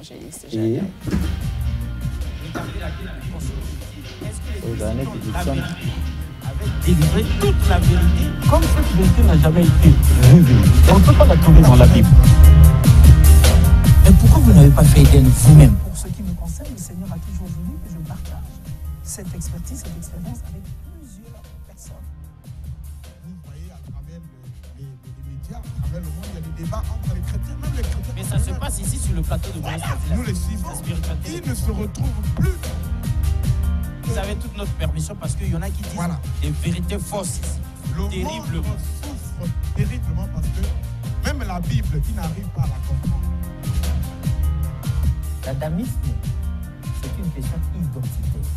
l'évangéliste Jadaï. Délivrer toute la vérité, comme cette vérité n'a jamais été révélée. On ne peut pas la trouver dans la Bible. Mais pourquoi vous n'avez pas fait Éden vous-même? Pour ce qui me concerne, le Seigneur a toujours voulu que je partage cette expertise, cette expérience avec plusieurs personnes. Vous voyez, à travers les médias, à travers le monde, il y a des débats entre les chrétiens, même les chrétiens. Mais ça se passe ici sur le plateau de Moïse. Nous les suivons, ils ne se retrouvent plus. Vous avez toute notre permission parce qu'il y en a qui disent des vérités fausses ici. Terriblement. Souffre terriblement parce que même la Bible, qui n'arrive pas à la comprendre. L'adamisme, c'est une question identitaire.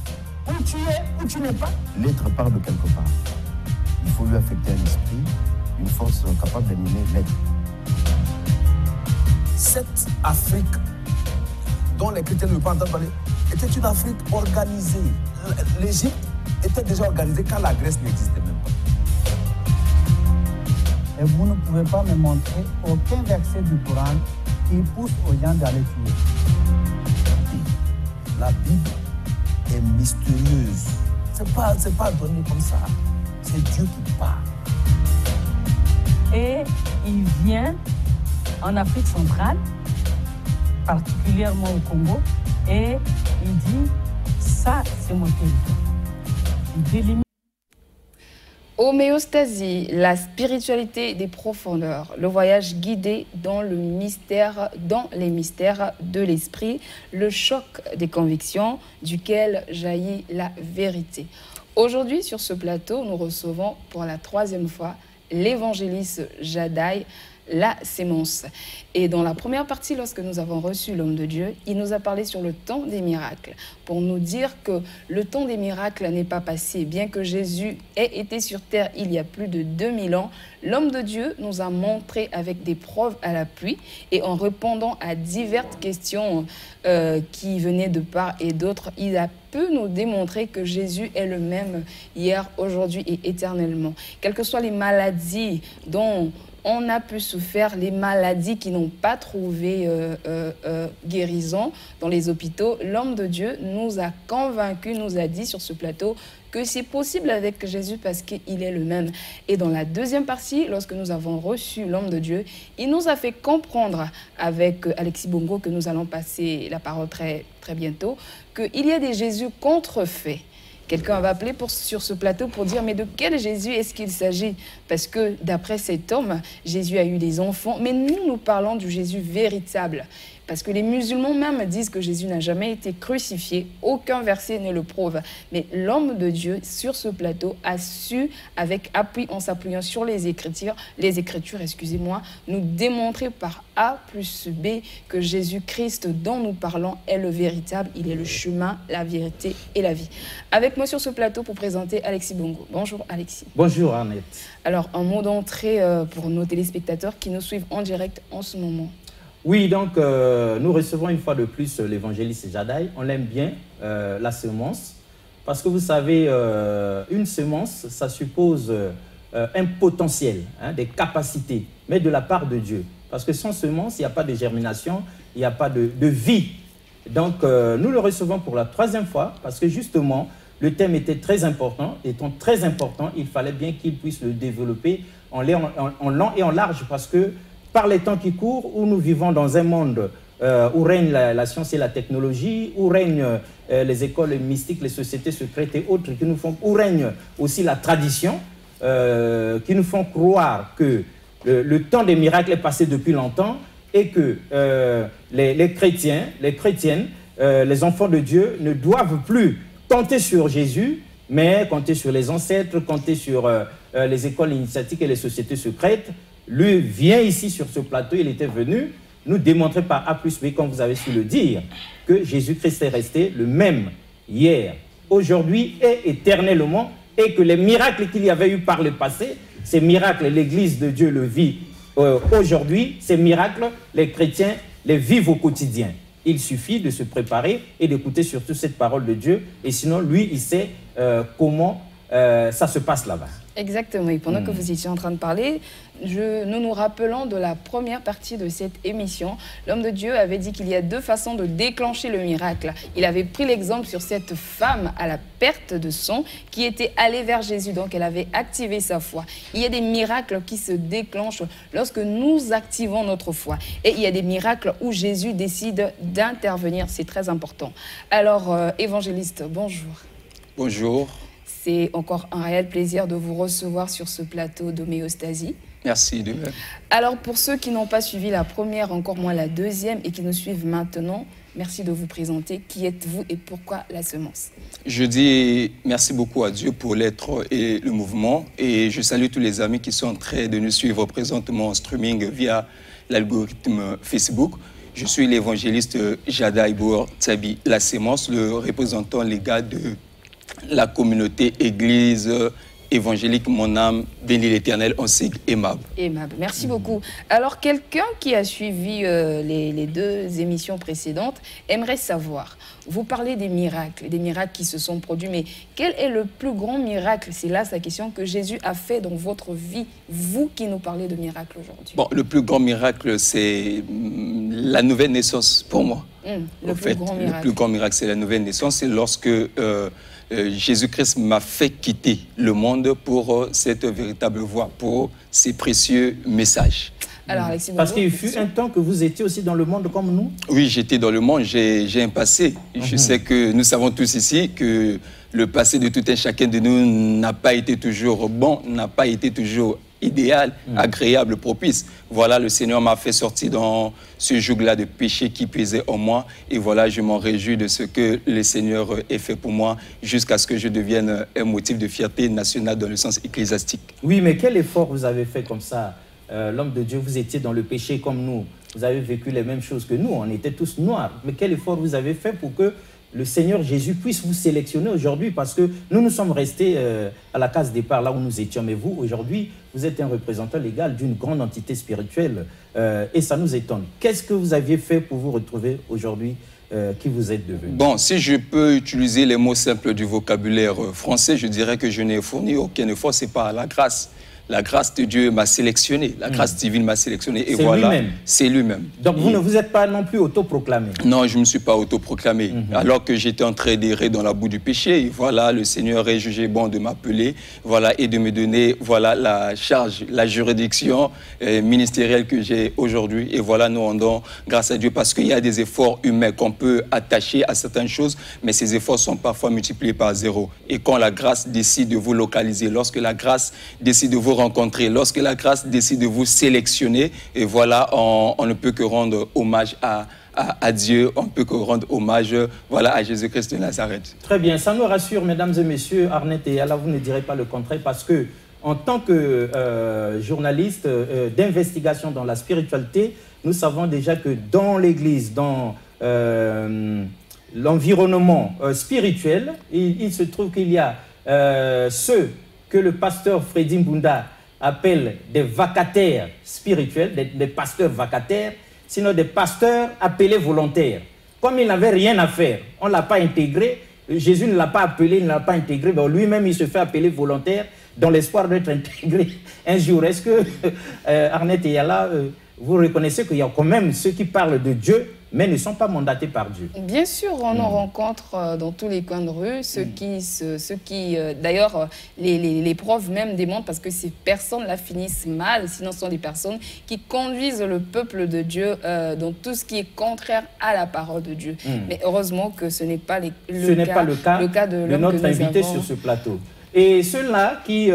Où tu es, où tu n'es pas. L'être part de quelque part. Il faut lui affecter un esprit, une force capable d'animer l'être. Cette Afrique dont les chrétiens ne peuvent pas entendre parler était une Afrique organisée. L'Égypte était déjà organisée quand la Grèce n'existait même pas. Et vous ne pouvez pas me montrer aucun verset du Coran qui pousse aux gens d'aller tuer. La Bible est mystérieuse. C'est pas donné comme ça. C'est Dieu qui parle. Et il vient en Afrique centrale, particulièrement au Congo, et il dit, ça c'est mon territoire. Il délimite. Homéostasie, la spiritualité des profondeurs, le voyage guidé dans les mystères de l'esprit, le choc des convictions duquel jaillit la vérité. Aujourd'hui, sur ce plateau, nous recevons pour la 3e fois l'évangéliste Jadaï, la sémence. Et dans la première partie, lorsque nous avons reçu l'homme de Dieu, il nous a parlé sur le temps des miracles, pour nous dire que le temps des miracles n'est pas passé. Bien que Jésus ait été sur terre il y a plus de 2000 ans, l'homme de Dieu nous a montré avec des preuves à l'appui et en répondant à diverses questions qui venaient de part et d'autre, il a pu nous démontrer que Jésus est le même hier, aujourd'hui et éternellement. Quelles que soient les maladies dont on a pu souffrir, les maladies qui n'ont pas trouvé guérison dans les hôpitaux, l'homme de Dieu nous a convaincus, nous a dit sur ce plateau que c'est possible avec Jésus parce qu'il est le même. Et dans la 2e partie, lorsque nous avons reçu l'homme de Dieu, il nous a fait comprendre avec Alexis Bongo, que nous allons passer la parole très bientôt, qu'il y a des Jésus contrefaits. Quelqu'un va appeler sur ce plateau pour dire, mais de quel Jésus est-ce qu'il s'agit? Parce que d'après cet homme, Jésus a eu des enfants, mais nous parlons du Jésus véritable. Parce que les musulmans même disent que Jésus n'a jamais été crucifié. Aucun verset ne le prouve. Mais l'homme de Dieu, sur ce plateau, a su, avec appui, en s'appuyant sur les Écritures, excusez-moi, nous démontrer par A plus B que Jésus-Christ dont nous parlons est le véritable. Il est le chemin, la vérité et la vie. Avec moi sur ce plateau pour présenter Alexis Bongo. Bonjour Alexis. Bonjour Annette. Alors, un mot d'entrée pour nos téléspectateurs qui nous suivent en direct en ce moment. Oui, donc nous recevons une fois de plus l'évangéliste Jadaï. On l'aime bien, la semence, parce que vous savez, une semence, ça suppose un potentiel, des capacités, mais de la part de Dieu. Parce que sans semence, il n'y a pas de germination, il n'y a pas de vie. Donc nous le recevons pour la 3e fois, parce que justement, le thème était très important. Étant très important, il fallait bien qu'il puisse le développer en long et en large, parce que par les temps qui courent, où nous vivons dans un monde où règne la science et la technologie, où règnent les écoles mystiques, les sociétés secrètes et autres, où règne aussi la tradition, qui nous font croire que le temps des miracles est passé depuis longtemps et que les chrétiens, les chrétiennes, les enfants de Dieu ne doivent plus compter sur Jésus, mais compter sur les ancêtres, compter sur les écoles initiatiques et les sociétés secrètes. Lui vient ici sur ce plateau, il était venu nous démontrer par A plus B, comme vous avez su le dire, que Jésus-Christ est resté le même hier, aujourd'hui et éternellement, et que les miracles qu'il y avait eu par le passé, ces miracles, l'Église de Dieu le vit aujourd'hui, ces miracles, les chrétiens les vivent au quotidien. Il suffit de se préparer et d'écouter surtout cette parole de Dieu, et sinon lui, il sait comment ça se passe là-bas. Exactement. Et pendant que vous étiez en train de parler, nous nous rappelons de la première partie de cette émission. L'homme de Dieu avait dit qu'il y a 2 façons de déclencher le miracle. Il avait pris l'exemple sur cette femme à la perte de sang qui était allée vers Jésus. Donc, elle avait activé sa foi. Il y a des miracles qui se déclenchent lorsque nous activons notre foi. Et il y a des miracles où Jésus décide d'intervenir. C'est très important. Alors, évangéliste, bonjour. Bonjour. C'est encore un réel plaisir de vous recevoir sur ce plateau d'homéostasie. Merci de même. Alors, pour ceux qui n'ont pas suivi la première, encore moins la deuxième, et qui nous suivent maintenant, merci de vous présenter. Qui êtes-vous et pourquoi la semence? Je dis merci beaucoup à Dieu pour l'être et le mouvement. Et je salue tous les amis qui sont en train de nous suivre présentement en streaming via l'algorithme Facebook. Je suis l'évangéliste Jadaï Bouor Tsabi La Semence, le représentant légal de la communauté église évangélique Mon âme bénit l'Éternel en sigle aimable. Aimable, merci beaucoup. Alors, quelqu'un qui a suivi les 2 émissions précédentes aimerait savoir, vous parlez des miracles qui se sont produits, mais quel est le plus grand miracle, c'est là sa question, que Jésus a fait dans votre vie, vous qui nous parlez de miracles aujourd'hui? Bon, le plus grand miracle, c'est la nouvelle naissance pour moi. Le plus grand miracle, c'est la nouvelle naissance. C'est lorsque Jésus-Christ m'a fait quitter le monde pour cette véritable voie, pour ces précieux messages. Alors, Alexis, parce qu'il fut un temps que vous étiez aussi dans le monde comme nous. Oui, j'étais dans le monde, j'ai un passé. Je sais que nous savons tous ici que le passé de tout un chacun de nous n'a pas été toujours bon, n'a pas été toujours idéal, agréable, propice. Voilà, le Seigneur m'a fait sortir dans ce joug-là de péché qui pesait en moi. Et voilà, je m'en réjouis de ce que le Seigneur ait fait pour moi jusqu'à ce que je devienne un motif de fierté nationale dans le sens ecclésiastique. Oui, mais quel effort vous avez fait comme ça? L'homme de Dieu, vous étiez dans le péché comme nous. Vous avez vécu les mêmes choses que nous. On était tous noirs. Mais quel effort vous avez fait pour que le Seigneur Jésus puisse vous sélectionner aujourd'hui? Parce que nous sommes restés à la case départ, là où nous étions. Mais vous, aujourd'hui, vous êtes un représentant légal d'une grande entité spirituelle. Et ça nous étonne. Qu'est-ce que vous aviez fait pour vous retrouver aujourd'hui qui vous êtes devenu? Bon, si je peux utiliser les mots simples du vocabulaire français, je dirais que je n'ai fourni aucun effort. C'est pas la grâce. La grâce de Dieu m'a sélectionné, la grâce divine m'a sélectionné. Et voilà, c'est lui-même. Donc vous ne vous êtes pas non plus autoproclamé? Non, je ne me suis pas autoproclamé. Alors que j'étais en train d'errer dans la boue du péché, et voilà, le Seigneur est jugé bon de m'appeler, voilà, et de me donner, voilà, la charge, la juridiction ministérielle que j'ai aujourd'hui. Et voilà, nous rendons grâce à Dieu parce qu'il y a des efforts humains qu'on peut attacher à certaines choses, mais ces efforts sont parfois multipliés par 0. Et quand la grâce décide de vous localiser, lorsque la grâce décide de vous rencontrer, lorsque la grâce décide de vous sélectionner, et voilà, on ne peut que rendre hommage à Dieu, on ne peut que rendre hommage, voilà, à Jésus-Christ de Nazareth. Très bien, ça nous rassure, mesdames et messieurs. Arnett et Yala, vous ne direz pas le contraire, parce que en tant que journaliste d'investigation dans la spiritualité, nous savons déjà que dans l'Église, dans l'environnement spirituel, il se trouve qu'il y a ceux que le pasteur Freddy Mbunda appelle des vacataires spirituels, des pasteurs vacataires, sinon des pasteurs appelés volontaires. Comme il n'avait rien à faire, on ne l'a pas intégré, Jésus ne l'a pas appelé, il ne l'a pas intégré, ben lui-même il se fait appeler volontaire dans l'espoir d'être intégré un jour. Est-ce que, Arnett et Yala, vous reconnaissez qu'il y a quand même ceux qui parlent de Dieu, mais ne sont pas mandatés par Dieu? Bien sûr, on en rencontre dans tous les coins de rue, ceux qui d'ailleurs, les profs même démontrent, parce que ces personnes-là finissent mal, sinon ce sont des personnes qui conduisent le peuple de Dieu dans tout ce qui est contraire à la parole de Dieu. Mais heureusement que ce n'est pas le cas de notre invité sur ce plateau. Et ceux-là qui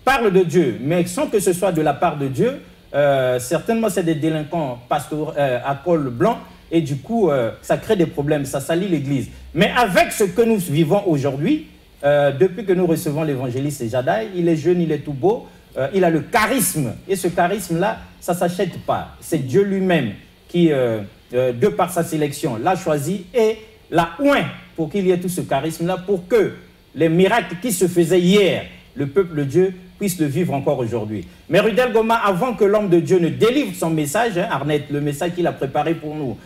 parlent de Dieu, mais sans que ce soit de la part de Dieu, certainement c'est des délinquants à col blanc, et du coup ça crée des problèmes, ça salit l'Église. Mais avec ce que nous vivons aujourd'hui, depuis que nous recevons l'évangéliste Jadaï, il est jeune, il est tout beau, il a le charisme, et ce charisme-là, ça ne s'achète pas. C'est Dieu lui-même qui, de par sa sélection, l'a choisi et l'a oint pour qu'il y ait tout ce charisme-là, pour que les miracles qui se faisaient hier, le peuple de Dieu puisse le vivre encore aujourd'hui. Mais Rudel Goma, avant que l'homme de Dieu ne délivre son message, Arnett, le message qu'il a préparé pour nous,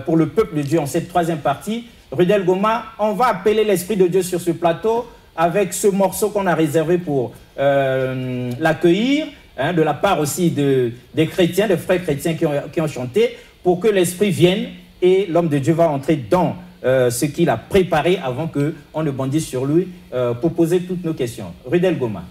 pour le peuple de Dieu en cette troisième partie, Rudel Goma, on va appeler l'Esprit de Dieu sur ce plateau avec ce morceau qu'on a réservé pour l'accueillir, hein, de la part aussi des chrétiens, des frères chrétiens qui ont chanté, pour que l'Esprit vienne et l'homme de Dieu va entrer dans ce qu'il a préparé avant qu'on ne bondisse sur lui pour poser toutes nos questions. Rudel Goma.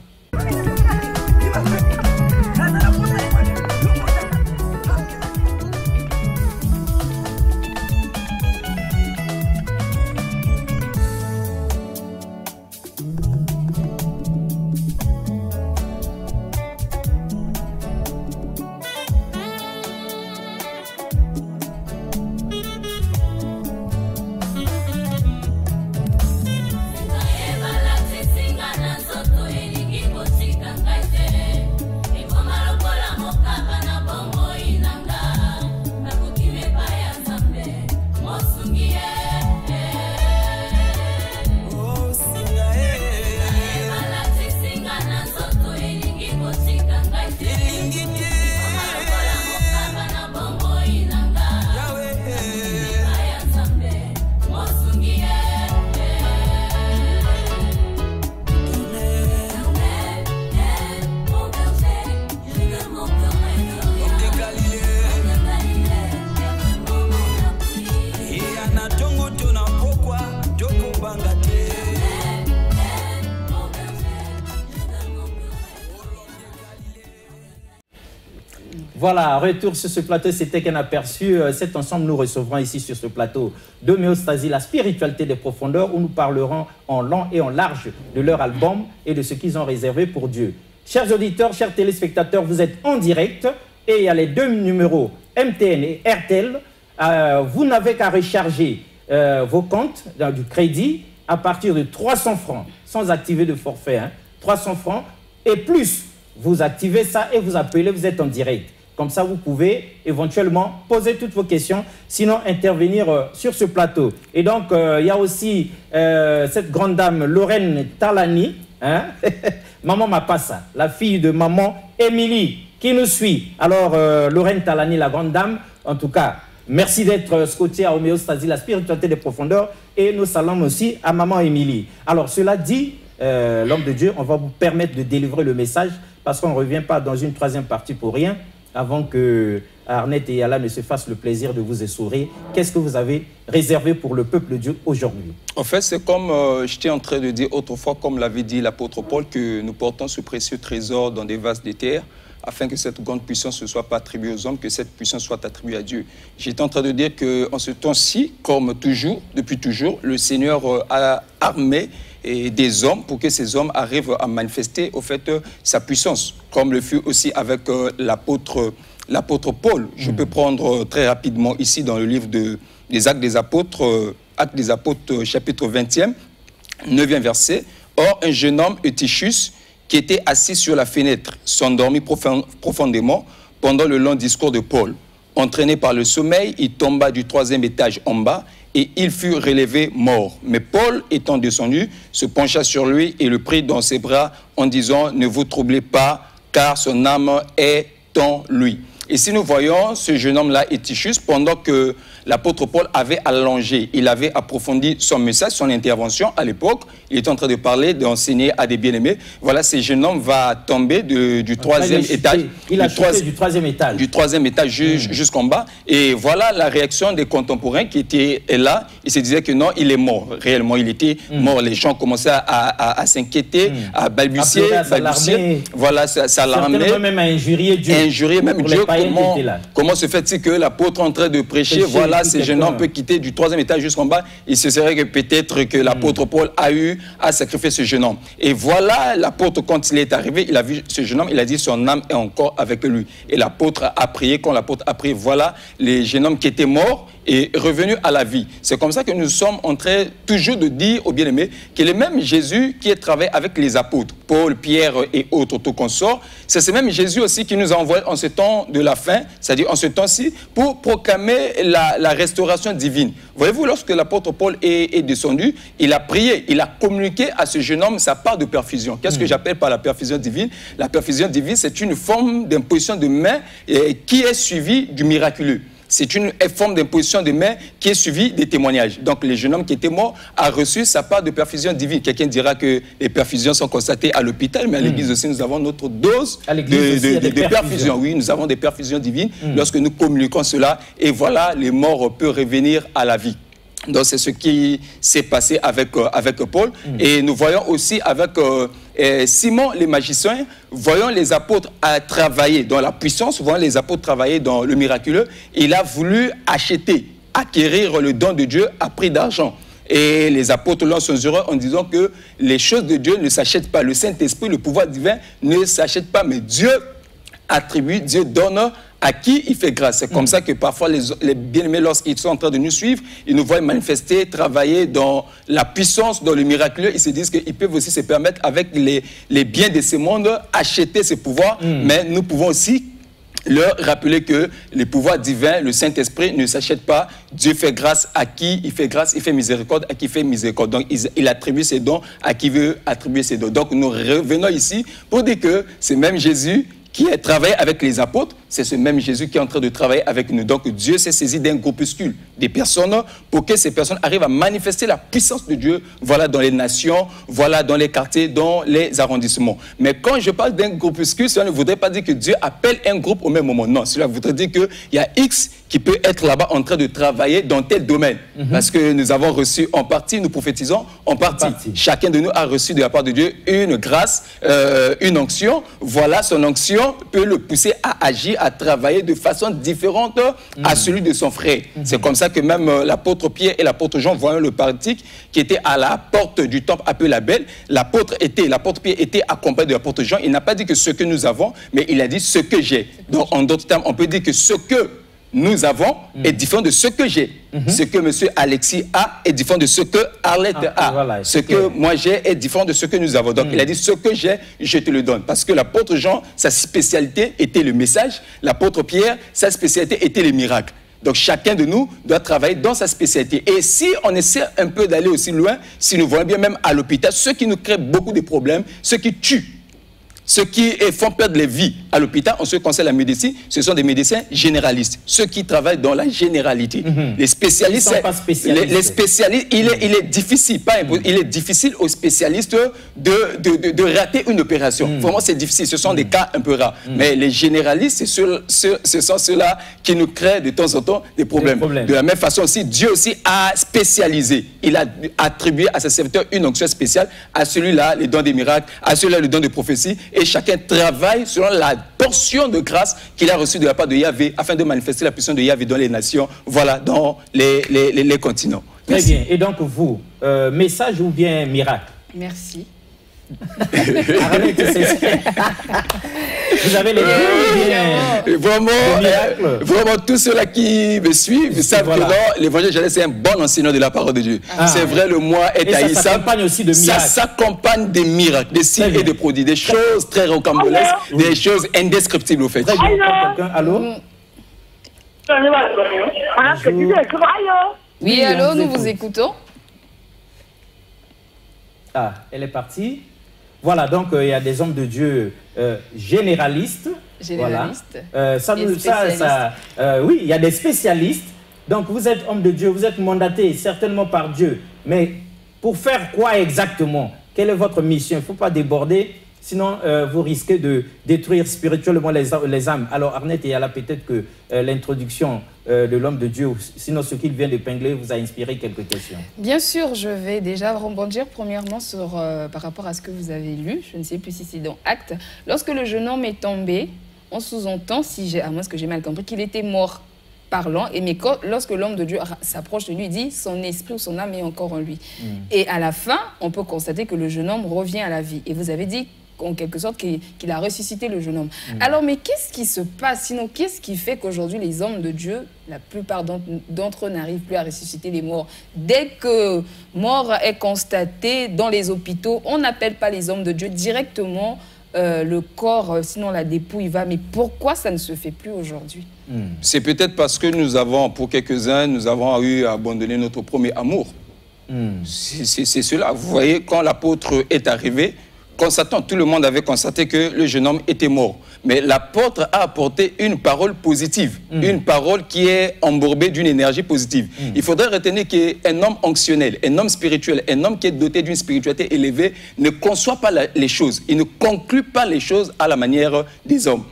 Voilà, retour sur ce plateau, c'était qu'un aperçu. Cet ensemble, nous recevrons ici sur ce plateau d'Homéostasie, la spiritualité des profondeurs, où nous parlerons en long et en large de leur album et de ce qu'ils ont réservé pour Dieu. Chers auditeurs, chers téléspectateurs, vous êtes en direct et il y a les deux numéros MTN et RTL. Vous n'avez qu'à recharger vos comptes du crédit à partir de 300 francs, sans activer de forfait, hein, 300 francs, et plus vous activez ça et vous appelez, vous êtes en direct. Comme ça, vous pouvez éventuellement poser toutes vos questions, sinon intervenir sur ce plateau. Et donc, il y a aussi cette grande dame, Lorraine Talani, hein? Maman Mapassa, la fille de maman Émilie, qui nous suit. Alors, Lorraine Talani, la grande dame, en tout cas, merci d'être scotché à Homéostasie, la spiritualité des profondeurs, et nous saluons aussi à maman Émilie. Alors, cela dit, l'homme de Dieu, on va vous permettre de délivrer le message, parce qu'on ne revient pas dans une troisième partie pour rien, avant que Arnett et Yala ne se fassent le plaisir de vous essorer. Qu'est-ce que vous avez réservé pour le peuple de Dieu aujourd'hui? En fait, c'est comme j'étais en train de dire autrefois, comme l'avait dit l'apôtre Paul, que nous portons ce précieux trésor dans des vases de terre, afin que cette grande puissance ne soit pas attribuée aux hommes, que cette puissance soit attribuée à Dieu. J'étais en train de dire qu'en ce temps-ci, comme toujours, depuis toujours, le Seigneur a armé des hommes pour que ces hommes arrivent à manifester au fait sa puissance, comme le fut aussi avec l'apôtre Paul. Je peux prendre très rapidement ici dans le livre des Actes des Apôtres, chapitre 20e, 9e verset. Or, un jeune homme, Eutychus, qui était assis sur la fenêtre, s'endormit profondément pendant le long discours de Paul. Entraîné par le sommeil, il tomba du 3e étage en bas et il fut relevé mort. Mais Paul, étant descendu, se pencha sur lui et le prit dans ses bras en disant « Ne vous troublez pas, car son âme est en lui ». Et si nous voyons ce jeune homme-là, Eutychus, pendant que l'apôtre Paul avait allongé, il avait approfondi son message, son intervention à l'époque, il était en train de parler, d'enseigner à des bien-aimés. Voilà, ce jeune homme va tomber du 3e étage. Il a chuté du 3e étage. Du 3e étage jusqu'en bas. Et voilà la réaction des contemporains qui étaient là. Ils se disaient que non, il est mort. Réellement, il était mort. Les gens commençaient à s'inquiéter, à balbutier. Voilà, ça l'alarmait. Même à injurier Dieu. Injurier même Dieu. Comment se fait-il que l'apôtre est en train de prêcher, voilà, ce jeune homme peut quitter du 3e étage jusqu'en bas. Il se serait que peut-être que l'apôtre Paul a eu à sacrifier ce jeune homme. Et voilà, l'apôtre, quand il est arrivé, il a vu ce jeune homme, il a dit son âme est encore avec lui. Et l'apôtre a prié, quand l'apôtre a prié, voilà, le jeune homme qui était mort est revenu à la vie. C'est comme ça que nous sommes en train toujours de dire aux bien-aimés que le même Jésus qui est travaillé avec les apôtres, Paul, Pierre et autres consorts, c'est ce même Jésus aussi qui nous a envoyé en ce temps de la fin, c'est-à-dire en ce temps-ci, pour proclamer la restauration divine. Voyez-vous, lorsque l'apôtre Paul est descendu, il a prié, il a communiqué à ce jeune homme sa part de perfusion. Qu'est-ce que j'appelle par la perfusion divine? La perfusion divine, c'est une forme d'imposition de main qui est suivie du miraculeux. c'est une forme d'imposition de main qui est suivie des témoignages. Donc le jeune homme qui était mort a reçu sa part de perfusion divine. Quelqu'un dira que les perfusions sont constatées à l'hôpital, mais à l'église aussi, nous avons notre dose de perfusion. Oui, nous avons des perfusions divines lorsque nous communiquons cela. Et voilà, les morts peuvent revenir à la vie. Donc c'est ce qui s'est passé avec Paul. Et nous voyons aussi avec Simon les magiciens, voyons les apôtres travailler dans la puissance, voyons les apôtres travailler dans le miraculeux. Il a voulu acquérir le don de Dieu à prix d'argent. Et les apôtres l'ont censuré en disant que les choses de Dieu ne s'achètent pas. Le Saint-Esprit, le pouvoir divin ne s'achète pas, mais Dieu attribue, Dieu donne à qui il fait grâce. C'est comme ça que parfois les bien-aimés, lorsqu'ils sont en train de nous suivre, ils nous voient manifester, travailler dans la puissance, dans le miraculeux. Ils se disent qu'ils peuvent aussi se permettre, avec les biens de ce monde, acheter ce pouvoir. Mais nous pouvons aussi leur rappeler que le pouvoir divin, le Saint-Esprit, ne s'achète pas. Dieu fait grâce à qui il fait grâce, il fait miséricorde à qui il fait miséricorde. Donc, il attribue ses dons à qui veut attribuer ses dons. Donc, nous revenons ici pour dire que c'est même Jésus qui a travaillé avec les apôtres, c'est ce même Jésus qui est en train de travailler avec nous. Donc Dieu s'est saisi d'un groupuscule, des personnes, pour que ces personnes arrivent à manifester la puissance de Dieu, voilà, dans les nations, voilà, dans les quartiers, dans les arrondissements. Mais quand je parle d'un groupuscule, cela ne voudrait pas dire que Dieu appelle un groupe au même moment. Non, cela voudrait dire qu'il y a X qui peut être là-bas en train de travailler dans tel domaine. Parce que nous avons reçu en partie, nous prophétisons en partie. Chacun de nous a reçu de la part de Dieu une grâce, une onction. Voilà, son onction peut le pousser à agir, à travailler de façon différente à celui de son frère. C'est comme ça que même l'apôtre Pierre et l'apôtre Jean, voyant le paralytique qui était à la porte du temple appelé la Belle, l'apôtre Pierre était accompagné de l'apôtre Jean. Il n'a pas dit que ce que nous avons, mais il a dit ce que j'ai. Donc en d'autres termes, on peut dire que ce que nous avons est différent de ce que j'ai. Ce que M. Alexis a est différent de ce que Arlette a. Voilà, ce que moi j'ai est différent de ce que nous avons. Donc il a dit ce que j'ai, je te le donne. Parce que l'apôtre Jean, sa spécialité était le message. L'apôtre Pierre, sa spécialité était les miracles. Donc chacun de nous doit travailler dans sa spécialité. Et si on essaie un peu d'aller aussi loin, si nous voyons bien même à l'hôpital, ce qui nous crée beaucoup de problèmes, ce qui tue, ceux qui font perdre les vies à l'hôpital, en ce qui concerne la médecine, ce sont des médecins généralistes. Ceux qui travaillent dans la généralité. Les spécialistes, les spécialistes, il est difficile, il est difficile aux spécialistes de rater une opération. Vraiment, c'est difficile. Ce sont des cas un peu rares. Mais les généralistes, ce sont ceux-là qui nous créent de temps en temps des problèmes. De la même façon aussi, Dieu aussi a spécialisé. Il a attribué à ses serviteurs une onction spéciale. À celui-là, les dons des miracles. À celui-là, le don de prophétie. Et chacun travaille selon la portion de grâce qu'il a reçue de la part de Yahvé afin de manifester la puissance de Yahvé dans les nations, voilà, dans les continents. Très bien. Et donc vous, message ou bien miracle? Merci. Vous avez les deux vraiment tous ceux-là qui me suivent savent que l'évangile, c'est un bon enseignant de la parole de Dieu. C'est vrai, le moi est haïssable. Ça s'accompagne aussi de miracles. Ça s'accompagne des miracles, des signes et des prodiges, des choses très rocambolesques, des choses indescriptibles au fait. Allô? Oui, allô, nous vous écoutons. Ah, elle est partie. Voilà, donc il y a des hommes de Dieu généralistes. Généralistes. Voilà. Oui, il y a des spécialistes. Donc vous êtes homme de Dieu, vous êtes mandaté certainement par Dieu. Mais pour faire quoi exactement? Quelle est votre mission? Il ne faut pas déborder, sinon vous risquez de détruire spirituellement les âmes. Alors Arnette, il y a là peut-être que l'introduction de l'homme de Dieu, sinon ce qu'il vient d'épingler vous a inspiré quelques questions. Bien sûr, je vais déjà rebondir premièrement par rapport à ce que vous avez lu. Je ne sais plus si c'est dans Actes. Lorsque le jeune homme est tombé, on sous-entend, à moins que j'ai mal compris, qu'il était mort parlant. Mais lorsque l'homme de Dieu s'approche de lui, il dit son esprit ou son âme est encore en lui. Et à la fin, on peut constater que le jeune homme revient à la vie. Et vous avez dit en quelque sorte qu'il a ressuscité le jeune homme. Alors, mais qu'est-ce qui se passe? Sinon, qu'est-ce qui fait qu'aujourd'hui, les hommes de Dieu, la plupart d'entre eux n'arrivent plus à ressusciter les morts? Dès que mort est constaté dans les hôpitaux, on n'appelle pas les hommes de Dieu directement le corps, sinon la dépouille va. Mais pourquoi ça ne se fait plus aujourd'hui? C'est peut-être parce que nous avons, pour quelques-uns, nous avons eu à abandonner notre premier amour. C'est cela. Vous voyez, quand l'apôtre est arrivé, tout le monde avait constaté que le jeune homme était mort. Mais l'apôtre a apporté une parole positive, une parole qui est embourbée d'une énergie positive. Il faudrait retenir qu'un homme onctionnel, un homme spirituel, un homme qui est doté d'une spiritualité élevée ne conçoit pas les choses. Il ne conclut pas les choses à la manière des hommes.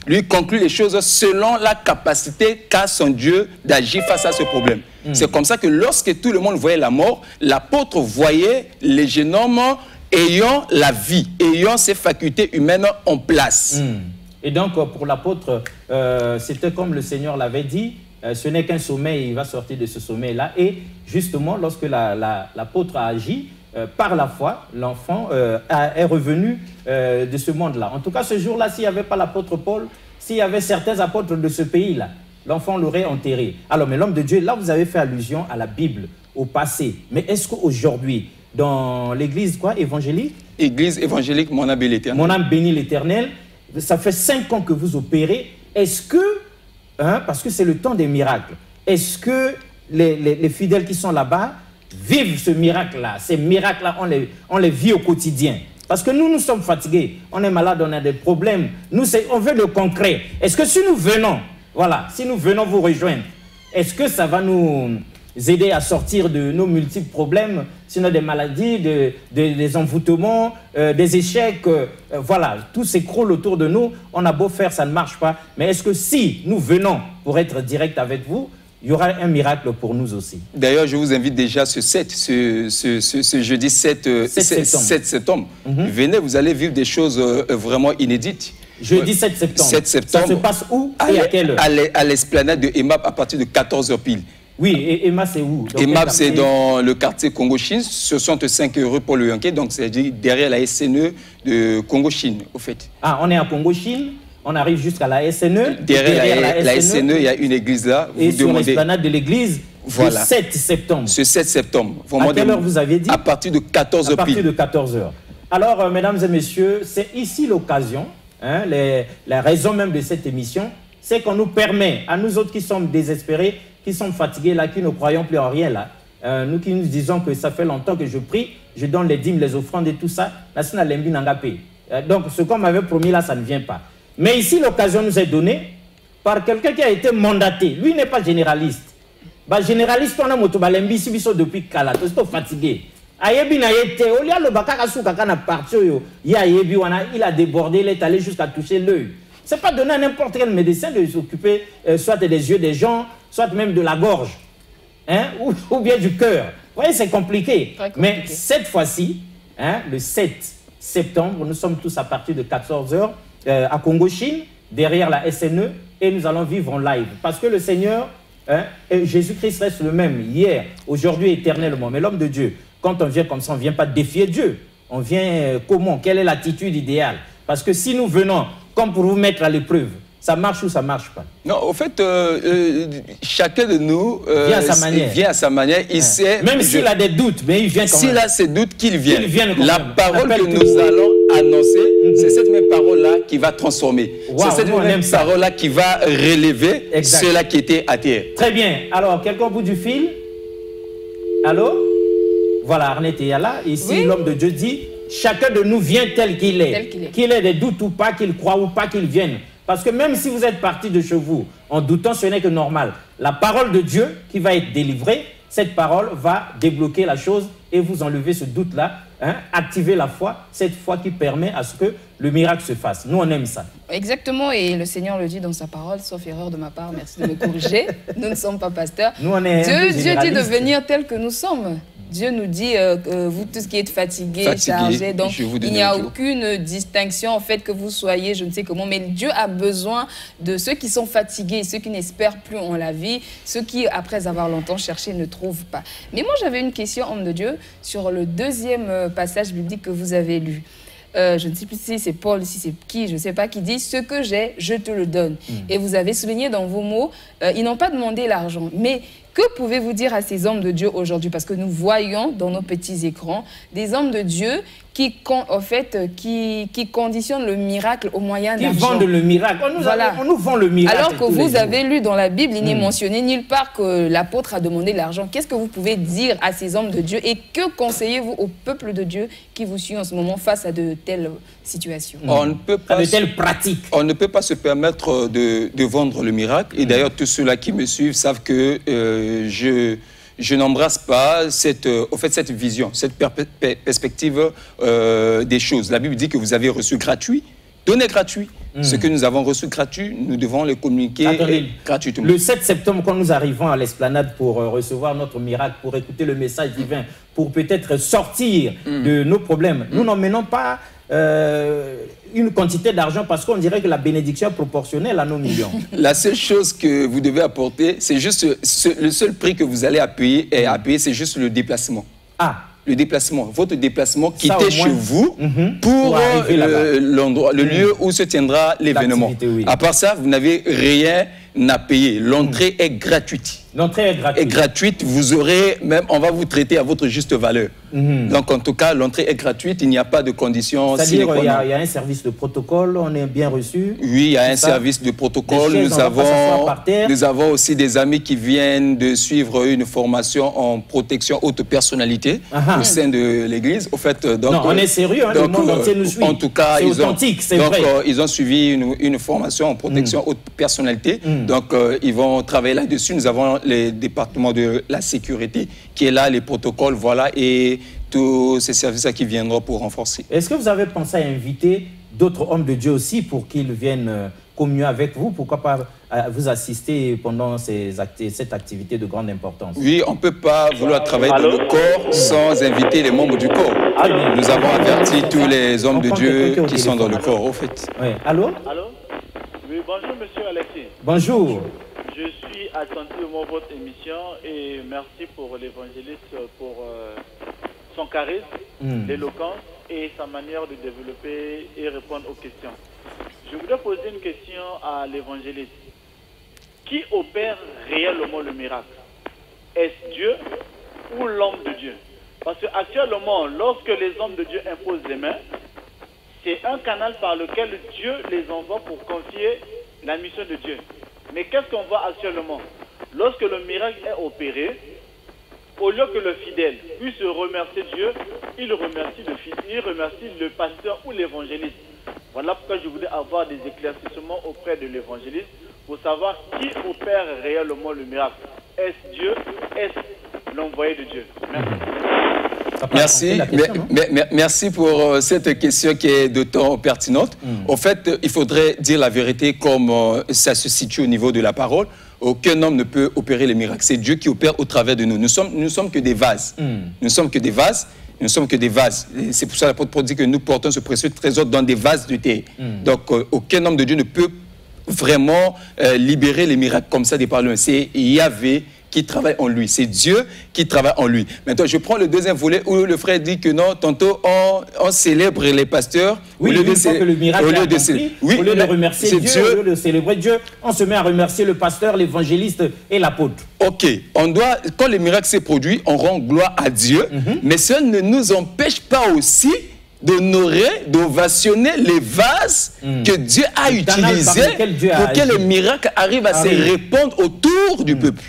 Lui conclut les choses selon la capacité qu'a son Dieu d'agir face à ce problème. C'est comme ça que lorsque tout le monde voyait la mort, l'apôtre voyait les jeunes hommes ayant la vie, ayant ses facultés humaines en place. Et donc, pour l'apôtre, c'était comme le Seigneur l'avait dit, ce n'est qu'un sommeil, il va sortir de ce sommeil-là. Et justement, lorsque l'apôtre a agi, par la foi, l'enfant est revenu de ce monde-là. En tout cas, ce jour-là, s'il n'y avait pas l'apôtre Paul, s'il y avait certains apôtres de ce pays-là, l'enfant l'aurait enterré. Alors, mais l'homme de Dieu, là, vous avez fait allusion à la Bible, au passé. Mais est-ce qu'aujourd'hui, dans l'église évangélique? Église évangélique, mon âme bénit l'Éternel. Mon âme bénit l'Éternel. Ça fait 5 ans que vous opérez. Est-ce que, parce que c'est le temps des miracles, est-ce que les fidèles qui sont là-bas vivent ce miracle-là? Ces miracles-là, on les vit au quotidien. Parce que nous sommes fatigués, on est malade, on a des problèmes. Nous, on veut le concret. Est-ce que si nous venons, voilà, si nous venons vous rejoindre, est-ce que ça va nous aider à sortir de nos multiples problèmes, sinon des maladies, des envoûtements, des échecs, voilà, tout s'écroule autour de nous. On a beau faire, ça ne marche pas. Mais est-ce que si nous venons pour être direct avec vous, il y aura un miracle pour nous aussi? D'ailleurs, je vous invite déjà ce jeudi 7 septembre. Venez, vous allez vivre des choses vraiment inédites. Jeudi 7 septembre. 7 septembre. Ça se passe où et à quelle heure? À l'esplanade de EMAP à partir de 14h pile. Oui, et EMAP c'est où? EMAP c'est dans le quartier Congo-Chine, 65 rue Paul-Yanké, donc c'est derrière la SNE de Congo-Chine, au fait. Ah, on est à Congo-Chine, on arrive jusqu'à la SNE. Derrière la SNE, il y a une église là. Et sur l'esplanade de l'église, voilà. Le 7 septembre. Ce 7 septembre. À quelle heure vous avez dit? À partir de 14h pile. À partir de 14h. Alors, mesdames et messieurs, c'est ici l'occasion, hein, la raison même de cette émission, c'est qu'on nous permet, à nous autres qui sommes désespérés, qui sommes fatigués là, qui ne croyons plus en rien là, nous qui nous disons que ça fait longtemps que je prie, je donne les dîmes, les offrandes et tout ça, donc ce qu'on m'avait promis là, ça ne vient pas. Mais ici, l'occasion nous est donnée par quelqu'un qui a été mandaté. Lui n'est pas généraliste. Bah, généraliste, on a motobalembi si biso depuis Kala, tout fatigué. Il a débordé, il est allé jusqu'à toucher l'œil. Ce n'est pas donné à n'importe quel médecin de s'occuper soit des yeux des gens, soit même de la gorge, hein, ou bien du cœur. Vous voyez, c'est compliqué. Mais cette fois-ci, hein, le 7 septembre, nous sommes tous à partir de 14h à Congo-Chine, derrière la SNE, et nous allons vivre en live. Parce que le Seigneur, hein, Jésus-Christ reste le même, hier, aujourd'hui, éternellement. Mais l'homme de Dieu, quand on vient comme ça, on ne vient pas défier Dieu. On vient comment? Quelle est l'attitude idéale? Parce que si nous venons comme pour vous mettre à l'épreuve, ça marche ou ça ne marche pas? Non, au fait, chacun de nous vient à sa manière. Il sait, même s'il a des doutes, mais il vient quand même. S'il a ses doutes, qu'il vienne. La parole que nous allons annoncer, c'est cette même parole-là qui va transformer. C'est cette même parole-là qui va relever ceux-là qui étaient à terre. Très bien. Alors, quelqu'un au bout du fil? Allô? Voilà, Arnette est là. Ici, oui. L'homme de Dieu dit, chacun de nous vient tel qu'il est. Qu'il ait des doutes ou pas, qu'il croit ou pas, qu'il vienne. Parce que même si vous êtes parti de chez vous en doutant, ce n'est que normal. La parole de Dieu qui va être délivrée, cette parole va débloquer la chose et vous enlever ce doute-là, hein, activer la foi, cette foi qui permet à ce que le miracle se fasse. Nous, on aime ça. Exactement, et le Seigneur le dit dans sa parole, sauf erreur de ma part, merci de me corriger. Nous ne sommes pas pasteurs. Nous, on est Dieu dit de venir tel que nous sommes. Dieu nous dit, vous tous qui êtes fatigués, chargés, donc il n'y a aucune distinction en fait que vous soyez, je ne sais comment, mais Dieu a besoin de ceux qui sont fatigués, ceux qui n'espèrent plus en la vie, ceux qui, après avoir longtemps cherché, ne trouvent pas. Mais moi, j'avais une question, homme de Dieu, sur le deuxième passage biblique que vous avez lu. Je ne sais plus si c'est Paul, si c'est qui, je ne sais pas, qui dit « Ce que j'ai, je te le donne ». Et vous avez souligné dans vos mots, ils n'ont pas demandé l'argent, mais Que pouvez-vous dire à ces hommes de Dieu aujourd'hui? Parce que nous voyons dans nos petits écrans des hommes de Dieu qui conditionnent le miracle au moyen d'argent. Qui vendent le miracle. On nous vend le miracle. Alors que vous avez lu dans la Bible, il n'est mentionné nulle part que l'apôtre a demandé l'argent. Qu'est-ce que vous pouvez dire à ces hommes de Dieu et que conseillez-vous au peuple de Dieu qui vous suit en ce moment face à de telles situations? On ne peut pas, de telles pratiques. On ne peut pas se permettre de vendre le miracle. Et d'ailleurs, tous ceux-là qui me suivent savent que je n'embrasse pas cette vision, cette perspective des choses. La Bible dit que vous avez reçu gratuit, donnez gratuit. Ce que nous avons reçu gratuit, nous devons le communiquer gratuitement. Le 7 septembre, quand nous arrivons à l'esplanade pour recevoir notre miracle, pour écouter le message divin, pour peut-être sortir de nos problèmes, nous n'emmenons pas une quantité d'argent parce qu'on dirait que la bénédiction est proportionnelle à nos millions. La seule chose que vous devez apporter, c'est juste le seul prix que vous allez payer, c'est juste le déplacement. Ah. Le déplacement, votre déplacement, quitter chez vous pour l'endroit, le lieu où se tiendra l'événement. Oui. À part ça, vous n'avez rien à payer. L'entrée est gratuite. L'entrée est gratuite. Et gratuite, vous aurez même, on va vous traiter à votre juste valeur. Donc en tout cas, l'entrée est gratuite, il n'y a pas de conditions. C'est-à-dire qu'il y a un service de protocole, on est bien reçu. Oui, il y a un service de protocole. Nous avons aussi des amis qui viennent de suivre une formation en protection haute personnalité au sein de l'église. Au fait, donc, non, on est sérieux, hein, le monde entier nous suit. En tout cas, c'est authentique, c'est vrai. Ils ont suivi une formation en protection haute personnalité. Donc ils vont travailler là-dessus. Nous avons les départements de la sécurité qui est là, les protocoles, voilà, et tous ces services-là qui viendront pour renforcer. Est-ce que vous avez pensé à inviter d'autres hommes de Dieu aussi pour qu'ils viennent communier avec vous? Pourquoi pas vous assister pendant cette activité de grande importance? Oui, on ne peut pas vouloir travailler dans le corps sans inviter les membres du corps. Nous avons averti tous les hommes de Dieu qui sont dans le corps, au fait. Oui. Allô? Allô? Oui, bonjour, monsieur Alexis. Bonjour. Je suis attentivement à votre émission et merci pour l'évangéliste pour son charisme, l'éloquence et sa manière de développer et répondre aux questions. Je voudrais poser une question à l'évangéliste. Qui opère réellement le miracle? Est-ce Dieu ou l'homme de Dieu? Parce qu'actuellement, lorsque les hommes de Dieu imposent les mains, c'est un canal par lequel Dieu les envoie pour confier la mission de Dieu. Mais qu'est-ce qu'on voit actuellement? Lorsque le miracle est opéré, au lieu que le fidèle puisse remercier Dieu, il remercie le pasteur ou l'évangéliste. Voilà pourquoi je voudrais avoir des éclaircissements auprès de l'évangéliste pour savoir qui opère réellement le miracle. Est-ce Dieu? Est-ce l'envoyé de Dieu? Merci. Merci pour cette question qui est d'autant pertinente. En fait, il faudrait dire la vérité comme ça se situe au niveau de la parole. Aucun homme ne peut opérer les miracles. C'est Dieu qui opère au travers de nous. Nous sommes que des vases. Nous sommes que des vases. Nous ne sommes que des vases. C'est pour ça que l'apôtre Paul dit que nous portons ce précieux trésor dans des vases de terre. Donc, aucun homme de Dieu ne peut vraiment libérer les miracles comme ça des paroles. C'est Yahvé qui travaille en lui. C'est Dieu qui travaille en lui. Maintenant, je prends le deuxième volet où le frère dit que non, tantôt on célèbre les pasteurs. Oui, au lieu de remercier Dieu, au lieu de célébrer Dieu, on se met à remercier le pasteur, l'évangéliste et l'apôtre. Ok, on doit, quand le miracle s'est produit, on rend gloire à Dieu, mais cela ne nous empêche pas aussi d'honorer, d'ovationner les vases que Dieu a utilisés pour que le miracle arrive à se répandre autour du peuple.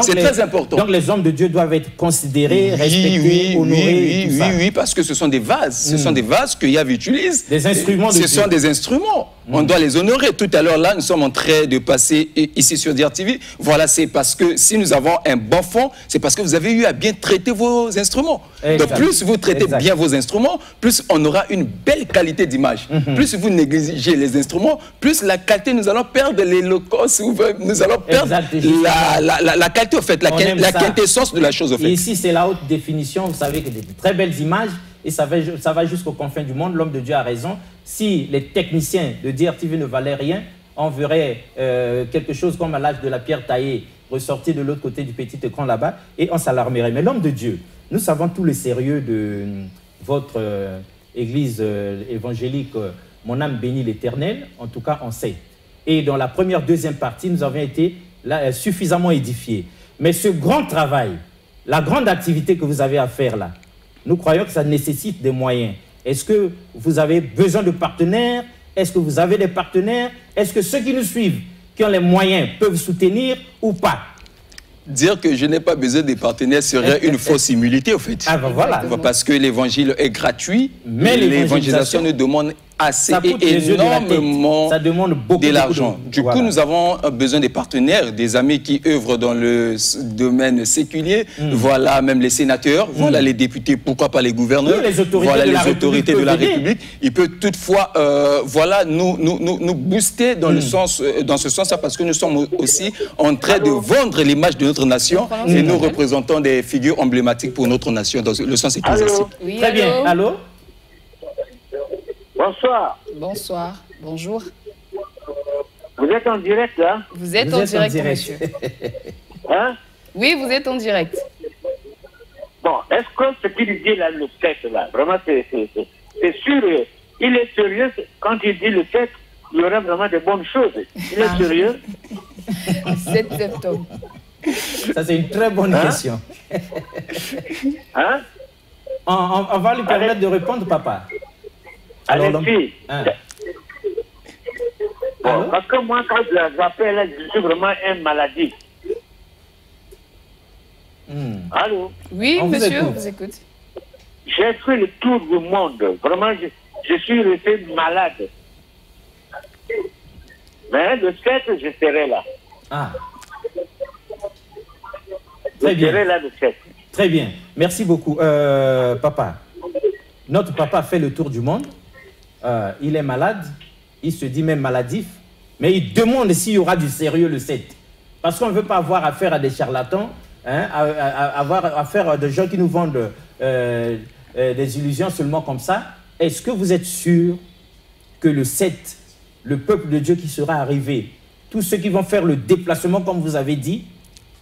C'est très important. Donc les hommes de Dieu doivent être considérés, respectés, honorés. Oui, parce que ce sont des vases. Ce sont des vases que Yahvé utilise. Des instruments de Dieu. Ce sont des instruments. On doit les honorer. Tout à l'heure, là, nous sommes en train de passer ici sur DRTV. Voilà, c'est parce que si nous avons un bon fond, c'est parce que vous avez eu à bien traiter vos instruments. Donc plus vous traitez bien vos instruments, plus on aura une belle qualité d'image. Plus vous négligez les instruments, plus la qualité, nous allons perdre l'éloquence, nous allons perdre la qualité, en fait, la quintessence de la chose, en fait. Et ici, c'est la haute définition. Vous savez que des très belles images, et ça va jusqu'aux confins du monde. L'homme de Dieu a raison. Si les techniciens de DRTV ne valaient rien, on verrait quelque chose comme à l'âge de la pierre taillée ressortir de l'autre côté du petit écran là-bas, et on s'alarmerait. Mais l'homme de Dieu, nous savons tout le sérieux de votre église évangélique, Mon âme bénit l'Éternel. En tout cas, on sait. Et dans la deuxième partie, nous avons été là, suffisamment édifiés. Mais ce grand travail, la grande activité que vous avez à faire là, nous croyons que ça nécessite des moyens. Est-ce que vous avez besoin de partenaires? Est-ce que vous avez des partenaires? Est-ce que ceux qui nous suivent, qui ont les moyens, peuvent soutenir ou pas? Dire que je n'ai pas besoin des partenaires serait une fausse humilité, au fait. Ah ben voilà. Parce que l'évangile est gratuit, mais l'évangélisation nous demande assez et énormément de l'argent. Du coup, nous avons besoin des partenaires, des amis qui œuvrent dans le domaine séculier, voilà, même les sénateurs, voilà les députés, pourquoi pas les gouverneurs, oui, les autorités voilà de les autorités de la République. Il peut toutefois voilà, nous booster dans, dans ce sens-là, parce que nous sommes aussi en train de vendre l'image de notre nation et nous représentons des figures emblématiques pour notre nation dans le sens ecclésiastique. Oui, très bien. Allô? Bonsoir. Bonsoir. Bonjour. Vous êtes en direct, là? Vous êtes en direct, monsieur. Hein? Oui, vous êtes en direct. Bon, est-ce que ce qu'il dit là, le 7, là, vraiment, c'est sûr, il est sérieux quand il dit le 7, il y aura vraiment de bonnes choses. Il est sérieux? 7 septembre. Ça, c'est une très bonne question. Hein? On va lui permettre de répondre, papa. Alors, bon, parce que moi, quand je l'appelle, je suis vraiment un maladie. Allô? Oui, monsieur, on vous écoute. J'ai fait le tour du monde. Vraiment, je suis resté malade. Mais le 7, je serai là. Ah. Très bien. Je serai là le 7. Très bien. Merci beaucoup. Papa, notre papa fait le tour du monde. Il est malade. Il se dit même maladif. Mais il demande s'il y aura du sérieux le 7. Parce qu'on ne veut pas avoir affaire à des charlatans, hein, avoir affaire à des gens qui nous vendent des illusions seulement comme ça. Est-ce que vous êtes sûr que le 7, le peuple de Dieu qui sera arrivé, tous ceux qui vont faire le déplacement comme vous avez dit,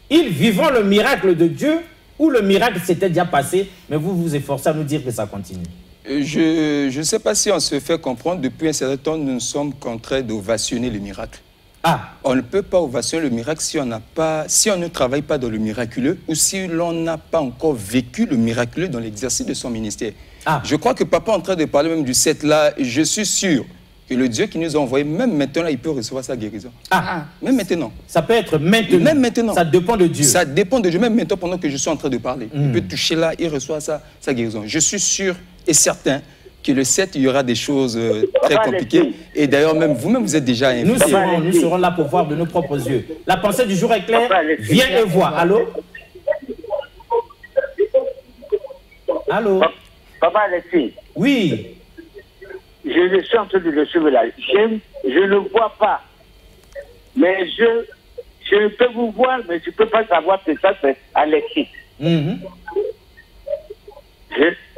ils vivront le miracle de Dieu ou le miracle s'était déjà passé, mais vous vous efforcez à nous dire que ça continue? Je ne sais pas si on se fait comprendre. Depuis un certain temps, nous ne sommes qu'en train d'ovationner le miracle. Ah. On ne peut pas ovationner le miracle si on ne travaille pas dans le miraculeux ou si l'on n'a pas encore vécu le miraculeux dans l'exercice de son ministère. Ah. Je crois que papa est en train de parler même du 7 là. Je suis sûr que le Dieu qui nous a envoyé, même maintenant, il peut recevoir sa guérison. Ah. Même maintenant. Ça peut être maintenant. Même maintenant. Ça dépend de Dieu. Ça dépend de Dieu. Même maintenant, pendant que je suis en train de parler. Il peut toucher là, il reçoit sa guérison. Je suis sûr et certain que le 7, il y aura des choses très compliquées. Et d'ailleurs, même vous-même, vous êtes déjà invité. Nous serons là pour voir de nos propres yeux. La pensée du jour est claire. Viens et vois. Allô? Allô? Papa Alexis. Oui. Je suis en train de le suivre là. Je ne vois pas. Mais je peux vous voir, mais je ne peux pas savoir que ça, c'est Alexis.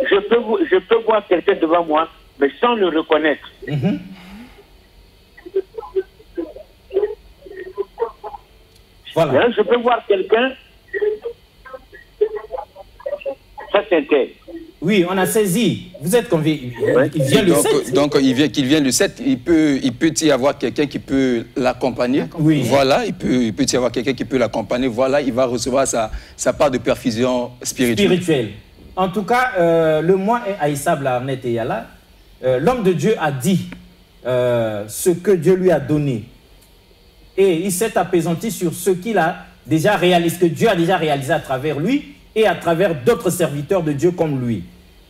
Je peux voir quelqu'un devant moi, mais sans le reconnaître. Voilà. Je peux voir quelqu'un. Ça, c'est un tel. Oui, on a saisi. Vous êtes convaincu. Il vient le 7. Donc, qu'il vienne le 7, il peut y avoir quelqu'un qui peut l'accompagner. Oui. Voilà, il peut y avoir quelqu'un qui peut l'accompagner. Voilà, il va recevoir sa part de perfusion spirituelle. En tout cas, le mois est haïssable à Arnett et Yala. L'homme de Dieu a dit ce que Dieu lui a donné. Et il s'est apaisanti sur ce qu'il a déjà réalisé, que Dieu a déjà réalisé à travers lui et à travers d'autres serviteurs de Dieu comme lui.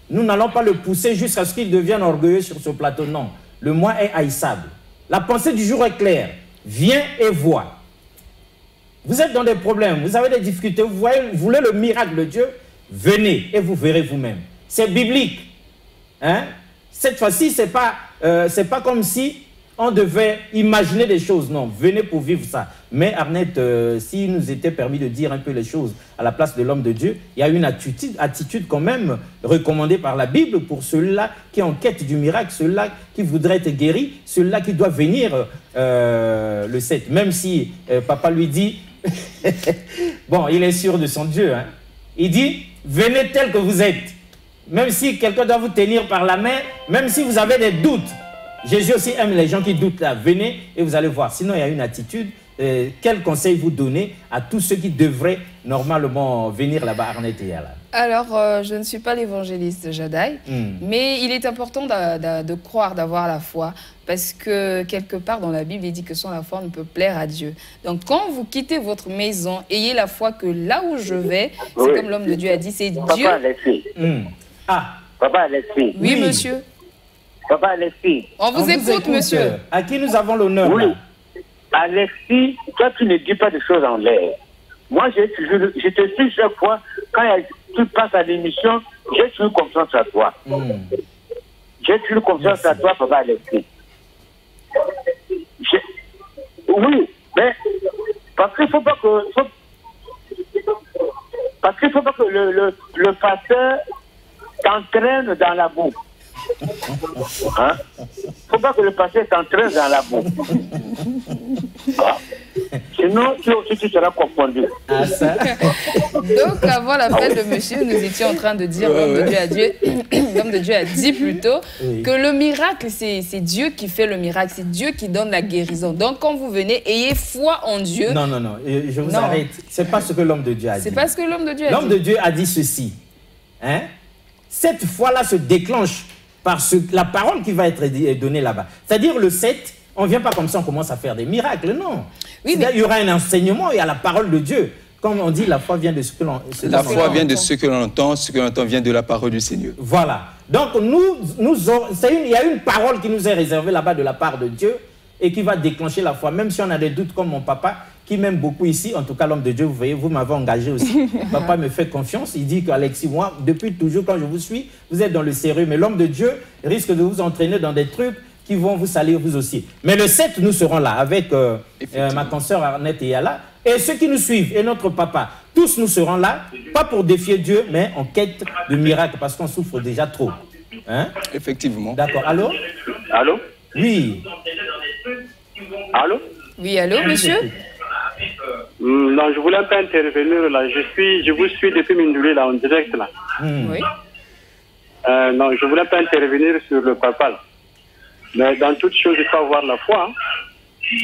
Nous n'allons pas le pousser jusqu'à ce qu'il devienne orgueilleux sur ce plateau, non. Le mois est haïssable. La pensée du jour est claire. Viens et vois. Vous êtes dans des problèmes, vous avez des difficultés, vous voulez le miracle de Dieu, venez et vous verrez vous-même. C'est biblique. Hein? Cette fois-ci, ce n'est pas comme si on devait imaginer des choses. Non, venez pour vivre ça. Mais Arnett, s'il nous était permis de dire un peu les choses à la place de l'homme de Dieu, il y a une attitude quand même recommandée par la Bible pour ceux-là qui ont en quête du miracle, ceux-là qui voudraient être guéris, ceux-là qui doivent venir le 7. Même si papa lui dit, bon, il est sûr de son Dieu, hein. Il dit, venez tel que vous êtes. Même si quelqu'un doit vous tenir par la main, même si vous avez des doutes. Jésus aussi aime les gens qui doutent là. Venez et vous allez voir. Sinon, il y a une attitude quel conseil vous donnez à tous ceux qui devraient normalement venir là-bas à Arnett et Yala? Alors, je ne suis pas l'évangéliste Jadaï, mais il est important de croire, d'avoir la foi, parce que quelque part dans la Bible, il dit que sans la foi, on ne peut plaire à Dieu. Donc, quand vous quittez votre maison, ayez la foi que là où je vais, c'est comme l'homme de Dieu a dit, c'est Dieu. Papa Alexis. Papa Alexis. Oui, monsieur. Papa Alexis. On vous écoute, monsieur. À qui nous avons l'honneur? Oui. Alexis, toi, tu ne dis pas des choses en l'air. Moi, je te suis chaque fois, quand tu passes à l'émission, j'ai toujours confiance à toi. J'ai toujours confiance à toi, Papa Alexis. Oui, mais parce qu'il ne faut pas que le pasteur t'entraîne dans la boue. Hein? Faut pas que le pasteur t'entraîne dans la boue. Sinon, tu aussi tu seras confondu. Donc, avant l'appel de monsieur, nous étions en train de dire, l'homme de Dieu a dit plutôt que le miracle, c'est Dieu qui fait le miracle, c'est Dieu qui donne la guérison. Donc, quand vous venez, ayez foi en Dieu. Non, je vous arrête. C'est pas ce que l'homme de Dieu a dit. C'est pas ce que l'homme de Dieu a dit. L'homme de Dieu a dit ceci. Hein? Cette foi-là se déclenche par la parole qui va être donnée là-bas. C'est-à-dire le 7, on ne vient pas comme ça, on commence à faire des miracles, non. Oui, mais il y aura un enseignement, il y a la parole de Dieu. Comme on dit, la foi vient de ce que l'on entend. La foi vient de ce que l'on entend, ce que l'on entend vient de la parole du Seigneur. Voilà. Donc, il y a une parole qui nous est réservée là-bas de la part de Dieu et qui va déclencher la foi. Même si on a des doutes comme mon papa, qui m'aime beaucoup ici, en tout cas l'homme de Dieu, vous voyez, vous m'avez engagé aussi. Papa me fait confiance, il dit qu'Alexis, moi, depuis toujours, quand je vous suis, vous êtes dans le sérieux. Mais l'homme de Dieu risque de vous entraîner dans des trucs qui vont vous salir vous aussi. Mais le 7, nous serons là avec ma consoeur Arnett et Yala. Et ceux qui nous suivent, et notre papa, tous nous serons là, pas pour défier Dieu, mais en quête de miracles, parce qu'on souffre déjà trop. Hein? Effectivement. D'accord. Allô? Allô? Oui. Allô? Oui, allô, monsieur? Non, je voulais pas intervenir là. Je vous suis depuis Mindouli là, en direct là. Oui. Non, je voulais pas intervenir sur le papa là. Mais dans toute chose, il faut avoir la foi.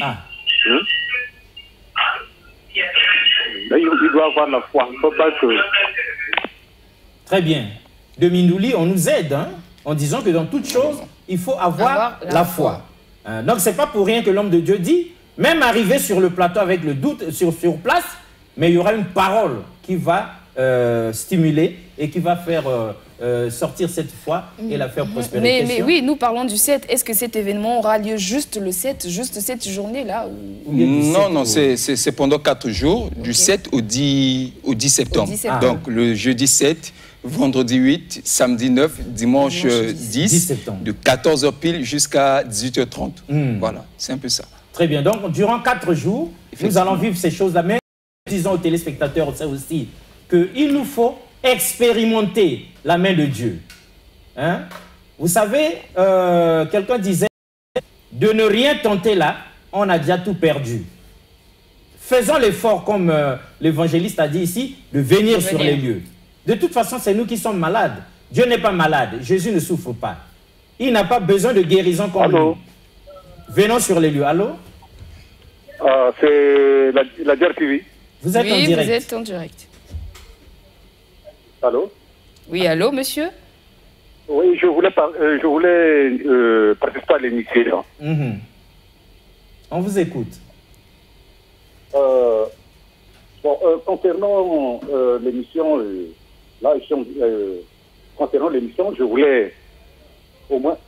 Hein? Il doit avoir la foi. Il ne faut pas que... Très bien. De Mindouli, on nous aide en disant que dans toute chose, il faut avoir la foi. Donc, ce n'est pas pour rien que l'homme de Dieu dit, même arriver sur le plateau avec le doute sur place, mais il y aura une parole qui va stimuler et qui va faire sortir cette foi et la faire prospérer. Mais oui, nous parlons du 7. Est-ce que cet événement aura lieu juste le 7, juste cette journée-là Non, c'est pendant 4 jours, du 7 au 10 septembre. Donc le jeudi 7, vendredi 8, samedi 9, dimanche 10 septembre. De 14h pile jusqu'à 18h30. Voilà, c'est un peu ça. Très bien. Donc, durant 4 jours, nous allons vivre ces choses-là. Mais disons aux téléspectateurs ça aussi qu'il nous faut expérimenter la main de Dieu. Hein? Vous savez, quelqu'un disait de ne rien tenter là, on a déjà tout perdu. Faisons l'effort, comme l'évangéliste a dit ici, de venir sur les lieux. De toute façon, c'est nous qui sommes malades. Dieu n'est pas malade. Jésus ne souffre pas. Il n'a pas besoin de guérison comme nous. Venons sur les lieux. Allô? C'est la DRTV. Vous êtes en direct. Vous êtes en direct. Allô? Oui, allô, monsieur? Oui, je voulais participer à l'émission. On vous écoute. Concernant l'émission, je voulais au moins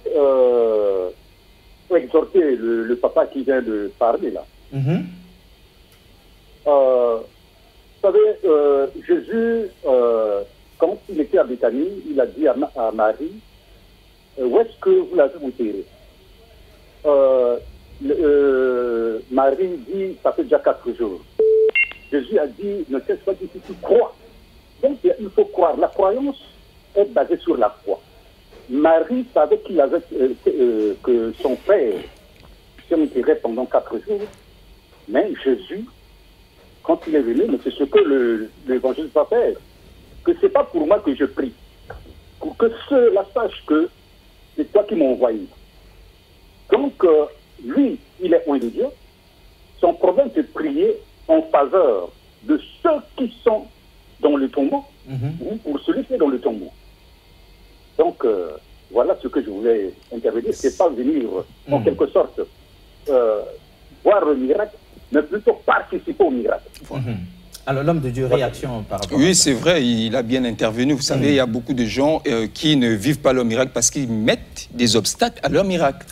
exhorter le papa qui vient de parler là. Vous savez, Jésus, quand il était à Béthanie, il a dit à Marie, où est-ce que vous l'avez enterré? Marie dit, ça fait déjà 4 jours. Jésus a dit, ne cesse pas de dire, tu crois. Donc il faut croire. La croyance est basée sur la foi. Marie savait qu'il avait que son frère s'est enterré pendant 4 jours, mais Jésus, quand il est venu, mais c'est ce que l'évangile va faire, que ce n'est pas pour moi que je prie, pour que ceux-là sachent que c'est toi qui m'as envoyé. Donc, lui, il est loin de Dieu, son problème, c'est de prier en faveur de ceux qui sont dans le tombeau, ou pour celui qui est dans le tombeau. Donc, voilà ce que je voulais intervenir. C'est pas venir, en quelque sorte, voir le miracle, mais plutôt participer au miracle. Alors, l'homme de Dieu, réaction par rapport à ça. Oui, c'est vrai, il a bien intervenu. Vous savez, il y a beaucoup de gens qui ne vivent pas leur miracle parce qu'ils mettent des obstacles à leur miracle.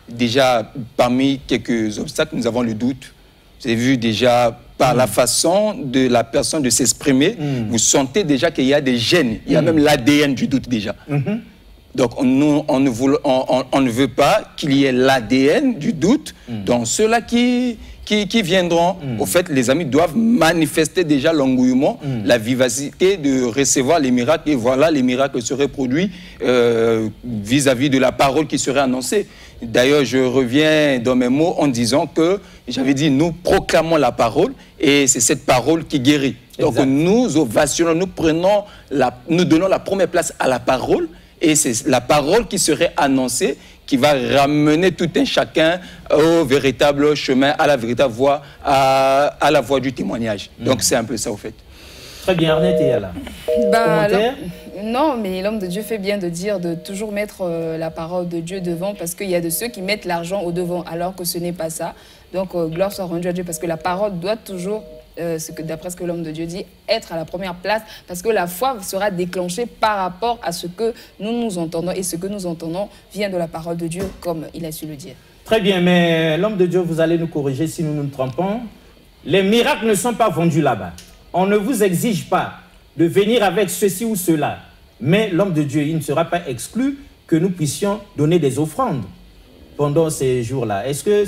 Déjà, parmi quelques obstacles, nous avons le doute. Vous avez vu déjà par la façon de la personne de s'exprimer, vous sentez déjà qu'il y a des gènes, il y a même l'ADN du doute déjà. Donc, on ne veut pas qu'il y ait l'ADN du doute dans ceux-là qui viendront. Au fait, les amis doivent manifester déjà l'engouement, la vivacité de recevoir les miracles. Et voilà, les miracles seraient produits vis-à-vis de la parole qui serait annoncée. D'ailleurs, je reviens dans mes mots en disant que, j'avais dit, nous proclamons la parole et c'est cette parole qui guérit. Donc, nous ovationnons, nous donnons la première place à la parole. Et c'est la parole qui serait annoncée qui va ramener tout un chacun au véritable chemin, à la véritable voie, à la voie du témoignage. Donc c'est un peu ça au fait. Très bien, Arnette est là. Non, mais l'homme de Dieu fait bien de dire de toujours mettre la parole de Dieu devant, parce qu'il y a de ceux qui mettent l'argent au devant alors que ce n'est pas ça. Donc gloire soit rendue à Dieu, parce que la parole doit toujours, d'après ce que l'homme de Dieu dit, être à la première place, parce que la foi sera déclenchée par rapport à ce que nous entendons, et ce que nous entendons vient de la parole de Dieu, comme il a su le dire. Très bien, mais l'homme de Dieu, vous allez nous corriger si nous nous trompons. Les miracles ne sont pas vendus là-bas. On ne vous exige pas de venir avec ceci ou cela, mais l'homme de Dieu, il ne sera pas exclu que nous puissions donner des offrandes pendant ces jours-là. Est-ce que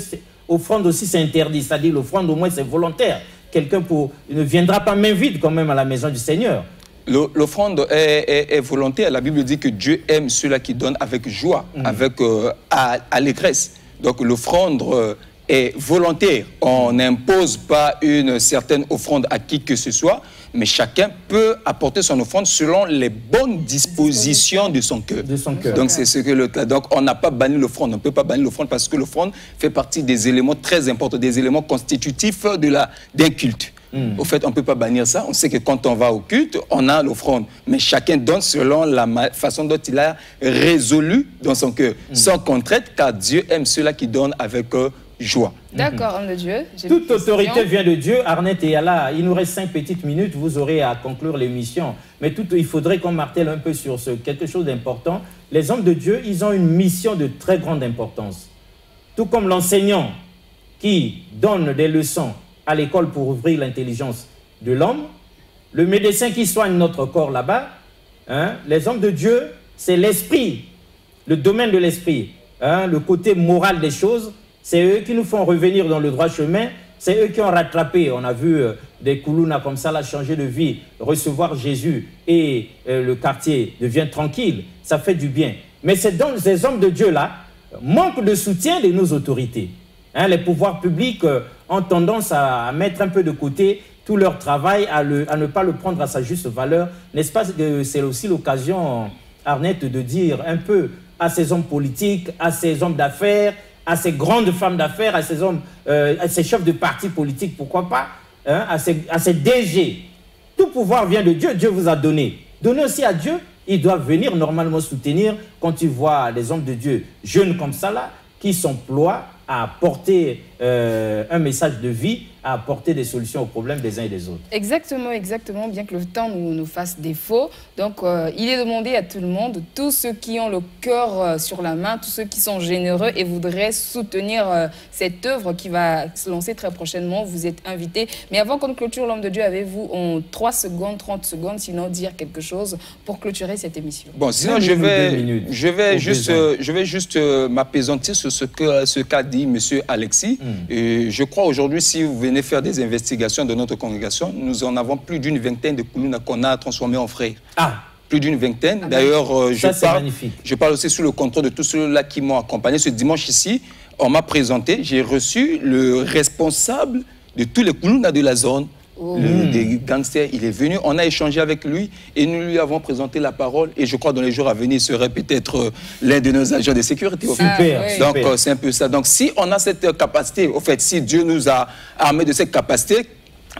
offrande aussi c'est interdit? C'est-à-dire l'offrande au moins c'est volontaire. Quelqu'un ne viendra pas main vide quand même à la maison du Seigneur. L'offrande est volontaire. La Bible dit que Dieu aime ceux-là qui donnent avec joie, avec allégresse. Donc l'offrande est volontaire. On n'impose pas une certaine offrande à qui que ce soit, mais chacun peut apporter son offrande selon les bonnes dispositions de son cœur. Donc c'est ce que le cas. Donc on n'a pas banni l'offrande. On ne peut pas bannir l'offrande parce que l'offrande fait partie des éléments très importants, des éléments constitutifs d'un culte. Au fait, on ne peut pas bannir ça. On sait que quand on va au culte, on a l'offrande. Mais chacun donne selon la façon dont il a résolu dans son cœur. Sans contrainte, car Dieu aime ceux-là qui donnent avec joie. D'accord, homme de Dieu. Toute autorité vient de Dieu. Arnette est là. Il nous reste 5 petites minutes. Vous aurez à conclure l'émission. Mais il faudrait qu'on martèle un peu sur quelque chose d'important. Les hommes de Dieu, ils ont une mission de très grande importance. Tout comme l'enseignant qui donne des leçons à l'école pour ouvrir l'intelligence de l'homme, le médecin qui soigne notre corps là-bas, les hommes de Dieu, c'est l'esprit, le domaine de l'esprit, le côté moral des choses. C'est eux qui nous font revenir dans le droit chemin. C'est eux qui ont rattrapé. On a vu des Koulouna comme ça, là, changer de vie, recevoir Jésus et le quartier devient tranquille. Ça fait du bien. Mais c'est donc ces hommes de Dieu-là manquent de soutien de nos autorités. Les pouvoirs publics ont tendance à mettre un peu de côté tout leur travail, à ne pas le prendre à sa juste valeur. N'est-ce pas que c'est aussi l'occasion, Arnette, de dire un peu à ces hommes politiques, à ces hommes d'affaires, à ces grandes femmes d'affaires, à ces hommes, à ces chefs de partis politiques, pourquoi pas, à ces DG. Tout pouvoir vient de Dieu, Dieu vous a donné. Donnez aussi à Dieu, ils doivent venir normalement soutenir quand ils voient des hommes de Dieu jeunes comme ça là, qui s'emploient à apporter un message de vie, à apporter des solutions aux problèmes des uns et des autres. Exactement, exactement, bien que le temps nous fasse défaut. Donc, il est demandé à tout le monde, tous ceux qui ont le cœur sur la main, tous ceux qui sont généreux et voudraient soutenir cette œuvre qui va se lancer très prochainement, vous êtes invités. Mais avant qu'on clôture l'homme de Dieu, avez-vous en 3 secondes, 30 secondes, sinon dire quelque chose pour clôturer cette émission? Bon, sinon je vais juste m'apaisantir sur ce qu'a dit M. Alexis. Et je crois aujourd'hui, si vous venez faire des investigations de notre congrégation, nous en avons plus d'une vingtaine de Koulouna qu'on a transformés en frères. Plus d'une vingtaine. D'ailleurs, je parle aussi sous le contrôle de tous ceux-là qui m'ont accompagné. Ce dimanche ici, on m'a présenté, j'ai reçu le responsable de tous les Koulouna de la zone. des gangsters. Il est venu, on a échangé avec lui et nous lui avons présenté la parole. Et je crois dans les jours à venir, il serait peut-être l'un de nos agents de sécurité. Super. Donc, c'est un peu ça. Donc, si on a cette capacité, au fait, si Dieu nous a armés de cette capacité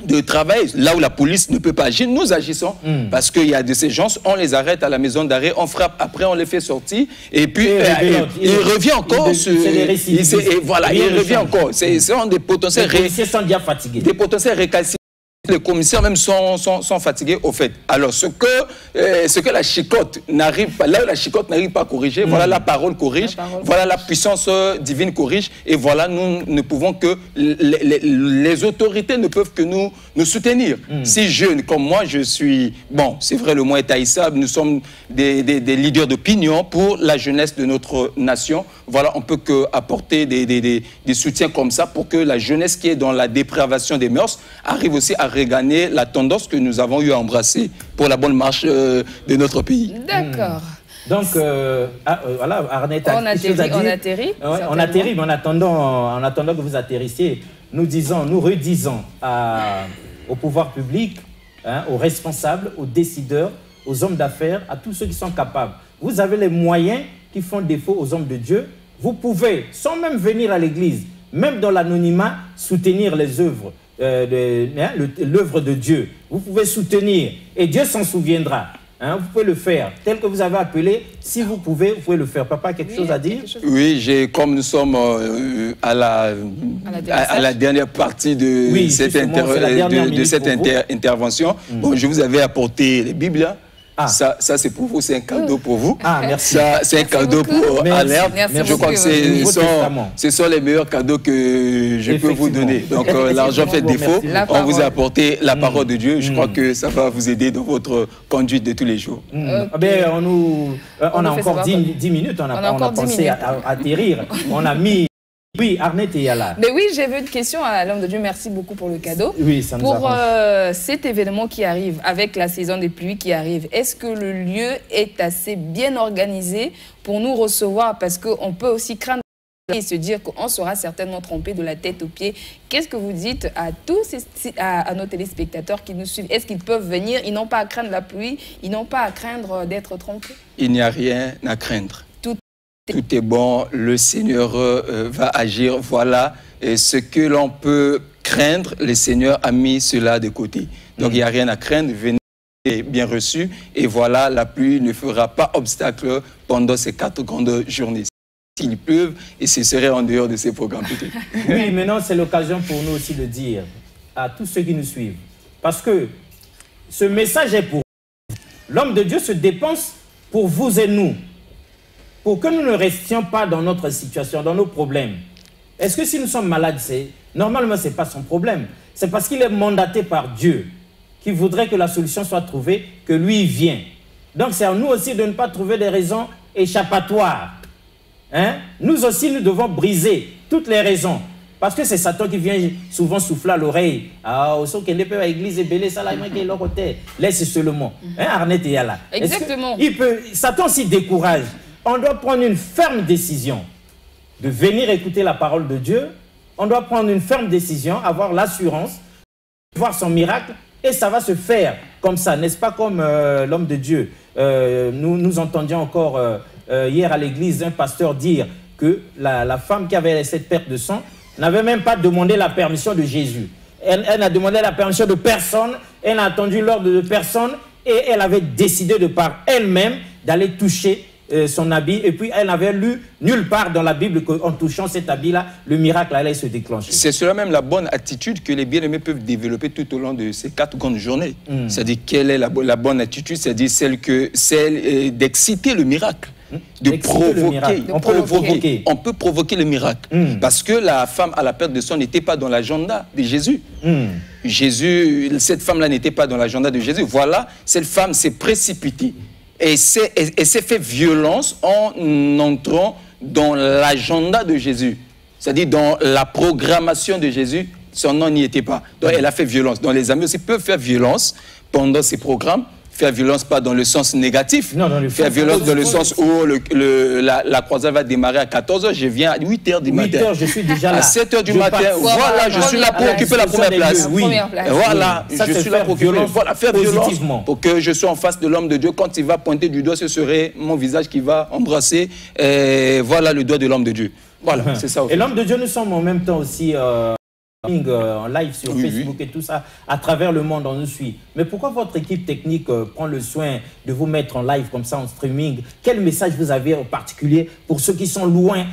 de travail, là où la police ne peut pas agir, nous agissons. Parce qu'il y a de ces gens, on les arrête à la maison d'arrêt, on frappe, après on les fait sortir, et puis il revient encore. Voilà, il revient encore. C'est des potentiels fatigués. Des potentiels récalcitrants. Les commissaires même sont fatigués au fait. Alors ce que la chicotte n'arrive pas, là où la chicotte n'arrive pas à corriger, voilà la parole corrige, voilà la puissance divine corrige, et voilà nous ne pouvons que, les autorités ne peuvent que nous soutenir. Si jeunes comme moi, je suis, bon c'est vrai le mot est haïssable, nous sommes des leaders d'opinion pour la jeunesse de notre nation, voilà on peut que apporter des soutiens comme ça pour que la jeunesse qui est dans la dépravation des mœurs arrive aussi à regagner la tendance que nous avons eu à embrasser pour la bonne marche de notre pays. D'accord. Donc, voilà, Arnette a quelque chose à dire. On atterrit, mais en attendant que vous atterrissiez, nous redisons au pouvoir public, aux responsables, aux décideurs, aux hommes d'affaires, à tous ceux qui sont capables. Vous avez les moyens qui font défaut aux hommes de Dieu. Vous pouvez, sans même venir à l'église, même dans l'anonymat, soutenir les œuvres. L'œuvre de Dieu. Vous pouvez soutenir et Dieu s'en souviendra. Vous pouvez le faire. Tel que vous avez appelé, si vous pouvez le faire. Papa, quelque chose à dire? Oui, comme nous sommes à la dernière partie de cette intervention, bon, je vous avais apporté les Bibles. Ça c'est pour vous, c'est un cadeau pour vous. Merci. Ça, c'est un cadeau pour Alerte. Je crois que ce sont les meilleurs cadeaux que je peux vous donner. Donc l'argent fait défaut. On vous a apporté la parole de Dieu. Je crois que ça va vous aider dans votre conduite de tous les jours. On a encore 10 minutes. On a pensé à atterrir. On a mis... Oui, Arnette est là. Mais oui, j'avais une question à l'homme de Dieu. Merci beaucoup pour le cadeau. Oui, ça nous pour cet événement qui arrive, avec la saison des pluies qui arrive, est-ce que le lieu est assez bien organisé pour nous recevoir? Parce qu'on peut aussi craindre et se dire qu'on sera certainement trompé de la tête aux pieds. Qu'est-ce que vous dites à à nos téléspectateurs qui nous suivent? Est-ce qu'ils peuvent venir? Ils n'ont pas à craindre la pluie, ils n'ont pas à craindre d'être trompés? Il n'y a rien à craindre. Tout est bon, le Seigneur va agir. Voilà ce que l'on peut craindre, le Seigneur a mis cela de côté. Donc il n'y a rien à craindre, venez bien reçu. Et voilà, la pluie ne fera pas obstacle pendant ces 4 grandes journées. S'il pleuve, et ce serait en dehors de ces programmes peut-être. Oui, maintenant c'est l'occasion pour nous aussi de dire à tous ceux qui nous suivent. Parce que ce message est pour vous. L'homme de Dieu se dépense pour vous et nous. Pour que nous ne restions pas dans notre situation, dans nos problèmes. Est-ce que si nous sommes malades, normalement, ce n'est pas son problème. C'est parce qu'il est mandaté par Dieu, qui voudrait que la solution soit trouvée, que lui vient. Donc c'est à nous aussi de ne pas trouver des raisons échappatoires. Nous aussi, nous devons briser toutes les raisons. Parce que c'est Satan qui vient souvent souffler à l'oreille. Laisse seulement. Arnette est là. Exactement. Satan s'y décourage. On doit prendre une ferme décision de venir écouter la parole de Dieu. On doit prendre une ferme décision, avoir l'assurance, voir son miracle, et ça va se faire comme ça, n'est-ce pas, comme l'homme de Dieu. Nous entendions encore hier à l'église un pasteur dire que la femme qui avait cette perte de sang n'avait même pas demandé la permission de Jésus. Elle n'a demandé la permission de personne, elle n'a attendu l'ordre de personne, et elle avait décidé de par elle-même d'aller toucher son habit, et puis elle n'avait lu nulle part dans la Bible qu'en touchant cet habit-là, le miracle allait se déclencher. C'est cela même la bonne attitude que les bien-aimés peuvent développer tout au long de ces 4 grandes journées. C'est-à-dire, quelle est la bonne attitude? C'est-à-dire celle d'exciter le miracle. De provoquer. On peut provoquer le miracle. Parce que la femme à la perte de sang n'était pas dans l'agenda de Jésus. Cette femme-là n'était pas dans l'agenda de Jésus. Voilà, cette femme s'est précipitée. Et s'est fait violence en entrant dans l'agenda de Jésus. C'est-à-dire dans la programmation de Jésus, son nom n'y était pas. Donc elle a fait violence. Donc les amis aussi peuvent faire violence pendant ces programmes, faire violence pas dans le sens négatif, non, dans le faire violence dans le sens où la croisade va démarrer à 14 h, je viens à 8 h du matin. 8 h, je suis déjà là. À 7 h du matin, voilà, je suis là pour occuper la première place. Oui. Voilà, je suis là pour occuper, voilà, faire violence pour que je sois en face de l'homme de Dieu. Quand il va pointer du doigt, ce serait mon visage qui va embrasser, voilà, le doigt de l'homme de Dieu. Voilà, c'est ça. Et l'homme de Dieu, nous sommes en même temps aussi en live sur Facebook et tout ça, à travers le monde, on nous suit. Mais pourquoi votre équipe technique prend le soin de vous mettre en live comme ça, en streaming? Quel message vous avez en particulier pour ceux qui sont loin,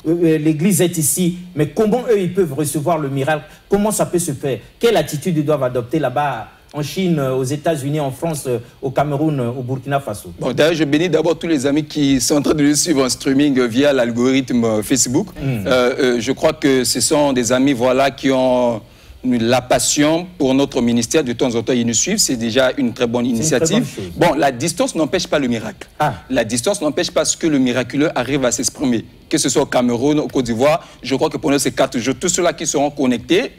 l'église est ici, mais comment eux, ils peuvent recevoir le miracle? Comment ça peut se faire? Quelle attitude ils doivent adopter là-bas, en Chine, aux États-Unis, en France, au Cameroun, au Burkina Faso? Bon, d'ailleurs, je bénis d'abord tous les amis qui sont en train de nous suivre en streaming via l'algorithme Facebook. Je crois que ce sont des amis, voilà, qui ont la passion pour notre ministère. De temps en temps, ils nous suivent. C'est déjà une très bonne initiative. Bon, la distance n'empêche pas le miracle. La distance n'empêche pas que le miraculeux arrive à s'exprimer. Que ce soit au Cameroun, au Côte d'Ivoire, je crois que pendant ces 4 jours, tous ceux-là qui seront connectés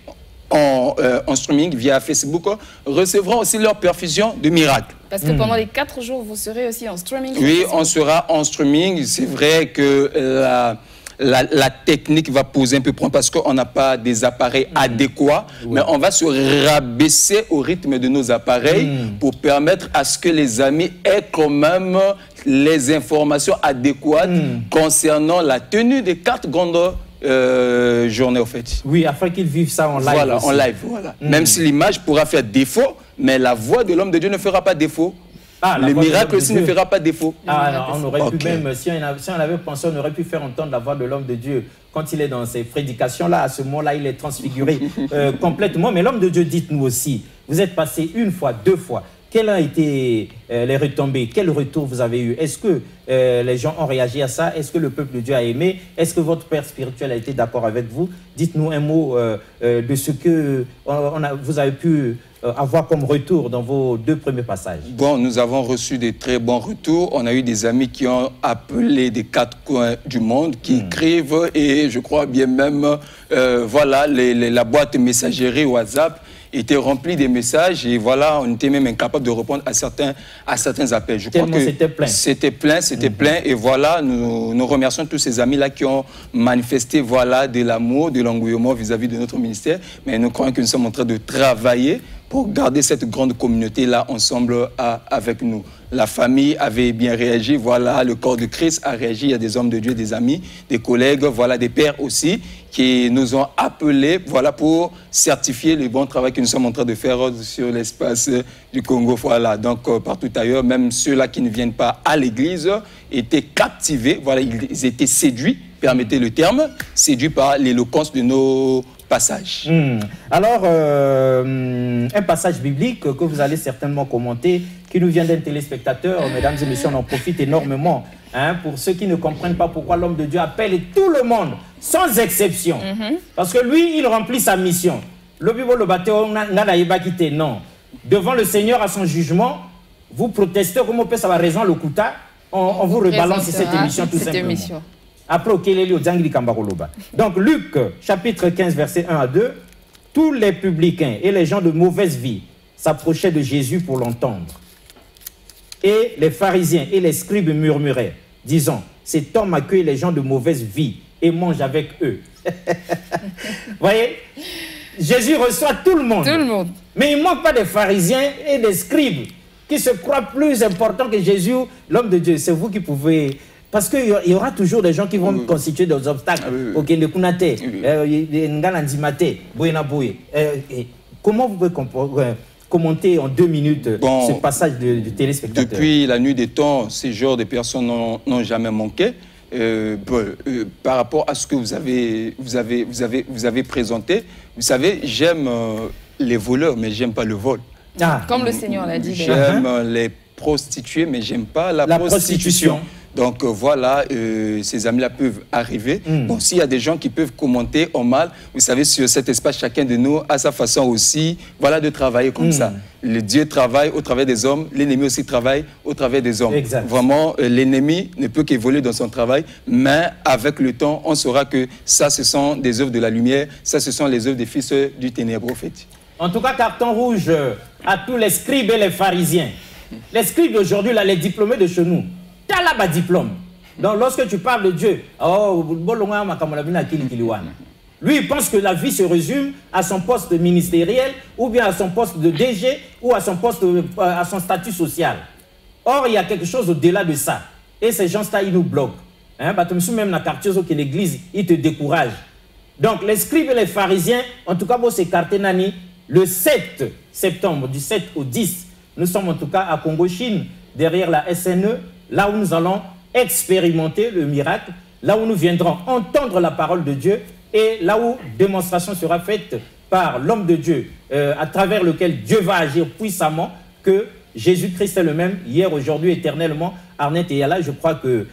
en streaming via Facebook recevront aussi leur perfusion de miracles. Parce que pendant les 4 jours, vous serez aussi en streaming? Oui, on sera en streaming. C'est vrai que la technique va poser un peu problème parce qu'on n'a pas des appareils adéquats, mais on va se rabaisser au rythme de nos appareils pour permettre à ce que les amis aient quand même les informations adéquates concernant la tenue des 4 grandes journée, au fait. Oui, afin qu'ils vivent ça en live. Voilà, aussi. En live, voilà. Même si l'image pourra faire défaut, mais la voix de l'homme de Dieu ne fera pas défaut. Le miracle aussi ne fera pas défaut. Non, on aurait pu même, si on avait pensé, on aurait pu faire entendre la voix de l'homme de Dieu. Quand il est dans ses prédications-là, à ce moment-là, il est transfiguré complètement. Mais l'homme de Dieu, dites-nous aussi, vous êtes passé 1 fois, 2 fois. Quelles ont été les retombées? Quel retour vous avez eu? Est-ce que les gens ont réagi à ça? Est-ce que le peuple de Dieu a aimé? Est-ce que votre père spirituel a été d'accord avec vous? Dites-nous un mot de ce que vous avez pu avoir comme retour dans vos 2 premiers passages. Bon, nous avons reçu des très bons retours. On a eu des amis qui ont appelé des 4 coins du monde, qui écrivent, et je crois bien même, voilà, la boîte messagerie WhatsApp était rempli des messages et voilà, on était même incapable de répondre à certains appels. Je crois que c'était plein. C'était plein et voilà, nous remercions tous ces amis-là qui ont manifesté voilà, de l'amour, de l'engouement vis-à-vis de notre ministère. Mais nous croyons que nous sommes en train de travailler pour garder cette grande communauté-là ensemble avec nous. La famille avait bien réagi, voilà, le corps de Christ a réagi, il y a des hommes de Dieu, des amis, des collègues, voilà, des pères aussi, qui nous ont appelés, voilà, pour certifier le bon travail que nous sommes en train de faire sur l'espace du Congo, voilà. Donc, partout ailleurs, même ceux-là qui ne viennent pas à l'église étaient captivés, voilà, ils étaient séduits, permettez le terme, séduits par l'éloquence de nos passages. Alors, un passage biblique que vous allez certainement commenter, qui nous vient d'un téléspectateur, mesdames et messieurs, on en profite énormément. Hein, pour ceux qui ne comprennent pas pourquoi l'homme de Dieu appelle tout le monde, sans exception. Parce que lui, il remplit sa mission. Le Bible le bateau, non. Devant le Seigneur à son jugement, vous protestez, comme on peut savoir raison, le Kouta, on vous rebalance cette émission tout simplement. Après, donc, Luc, chapitre 15, verset 1 à 2, tous les publicains et les gens de mauvaise vie s'approchaient de Jésus pour l'entendre. Et les pharisiens et les scribes murmuraient, disant, cet homme accueille les gens de mauvaise vie et mange avec eux. Voyez, Jésus reçoit tout le monde. Tout le monde. Mais il ne manque pas des pharisiens et des scribes qui se croient plus importants que Jésus, l'homme de Dieu. C'est vous qui pouvez... Parce qu'il y aura toujours des gens qui vont constituer des obstacles. Comment vous pouvez commenter en 2 minutes ce passage du téléspectateur? Depuis la nuit des temps, ces genres de personnes n'ont jamais manqué. Par rapport à ce que vous avez présenté, vous savez, j'aime les voleurs, mais j'aime pas le vol. Comme le Seigneur l'a dit. J'aime les prostituées, mais j'aime pas la prostitution. Donc voilà, ces amis-là peuvent arriver. Bon, s'il y a des gens qui peuvent commenter en mal, vous savez, sur cet espace, chacun de nous a sa façon aussi, voilà, de travailler comme ça. Le Dieu travaille au travers des hommes, l'ennemi aussi travaille au travers des hommes. Exact. Vraiment, l'ennemi ne peut qu'évoluer dans son travail, mais avec le temps, on saura que ça, ce sont des œuvres de la lumière, ça, ce sont les œuvres des fils du ténèbre, en fait. En tout cas, carton rouge à tous les scribes et les pharisiens. Les scribes d'aujourd'hui, là, les diplômés de chez nous, tu as là-bas diplôme. Donc, lorsque tu parles de Dieu, lui, il pense que la vie se résume à son poste ministériel, ou bien à son poste de DG, ou à son poste, à son statut social. Or, il y a quelque chose au-delà de ça. Et ces gens-là, ils nous bloquent. Hein? Même dans le quartier, que l'église, ils te découragent. Donc, les scribes et les pharisiens, en tout cas, pour s'écarter, Nani, le 7 septembre, du 7 au 10, nous sommes en tout cas à Congo-Chine, derrière la SNE, là où nous allons expérimenter le miracle, là où nous viendrons entendre la parole de Dieu, et là où démonstration sera faite par l'homme de Dieu, à travers lequel Dieu va agir puissamment, que Jésus-Christ est le même, hier, aujourd'hui, éternellement. Arnett et Yala, je crois que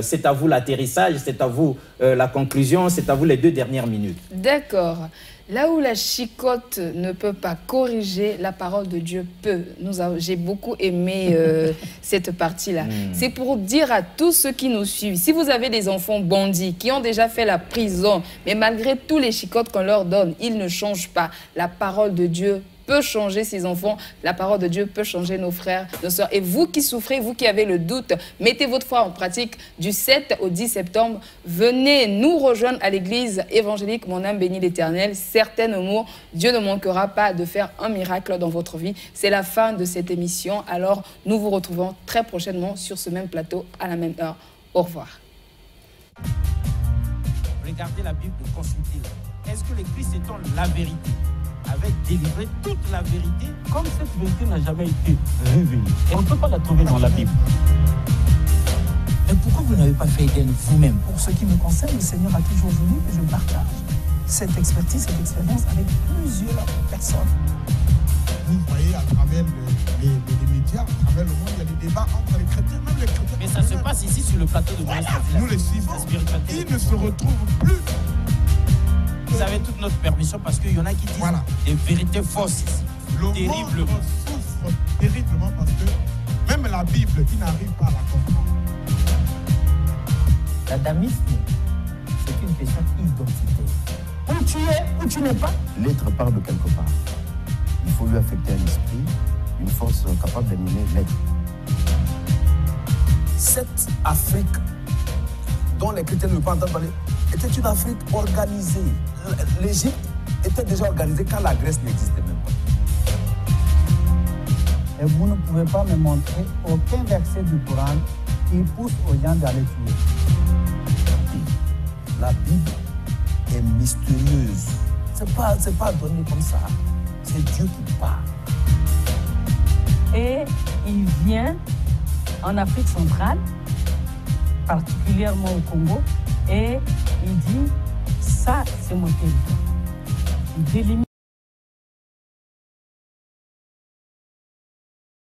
c'est à vous l'atterrissage, c'est à vous la conclusion, c'est à vous les 2 dernières minutes. D'accord. Là où la chicotte ne peut pas corriger, la parole de Dieu peut. J'ai beaucoup aimé cette partie-là. C'est pour dire à tous ceux qui nous suivent, si vous avez des enfants bandits qui ont déjà fait la prison, mais malgré tous les chicottes qu'on leur donne, ils ne changent pas. La parole de Dieu peut changer ces enfants, la parole de Dieu peut changer nos frères, nos soeurs. Et vous qui souffrez, vous qui avez le doute, mettez votre foi en pratique du 7 au 10 septembre. Venez nous rejoindre à l'église évangélique Mon âme bénit l'Éternel. Certainement, Dieu ne manquera pas de faire un miracle dans votre vie. C'est la fin de cette émission. Alors, nous vous retrouvons très prochainement sur ce même plateau à la même heure. Au revoir. Regardez la Bible, consultez-la. Est-ce que le Christ étant la vérité avait délivré toute la vérité? Comme cette vérité n'a jamais été révélée, et on ne peut pas la trouver dans la Bible. Mais pourquoi vous n'avez pas fait d'elle vous-même? Pour ce qui me concerne, le Seigneur a toujours voulu que je partage cette expertise, cette expérience avec plusieurs personnes. Vous voyez à travers les médias, à travers le monde, il y a des débats entre les chrétiens, même les chrétiens. Mais ça se passe ici sur le plateau de Moïse. Nous les suivons. Ils ne se retrouvent plus. Vous avez toute notre permission parce qu'il y en a qui disent des vérités fausses ici. Le monde souffre terriblement parce que même la Bible, qui n'arrive pas à la comprendre. L'adamisme, c'est une question identitaire. Où tu es, où tu n'es pas. L'être part de quelque part. Il faut lui affecter un esprit, une force capable d'animer l'être. Cette Afrique dont les chrétiens ne peuvent pas entendre parler était une Afrique organisée. L'Égypte était déjà organisée quand la Grèce n'existait même pas. Et vous ne pouvez pas me montrer aucun verset du Coran qui pousse aux gens d'aller tuer. La Bible est mystérieuse. C'est pas donné comme ça. C'est Dieu qui parle. Et il vient en Afrique centrale, particulièrement au Congo, et il dit, ça c'est mon territoire. Il délimite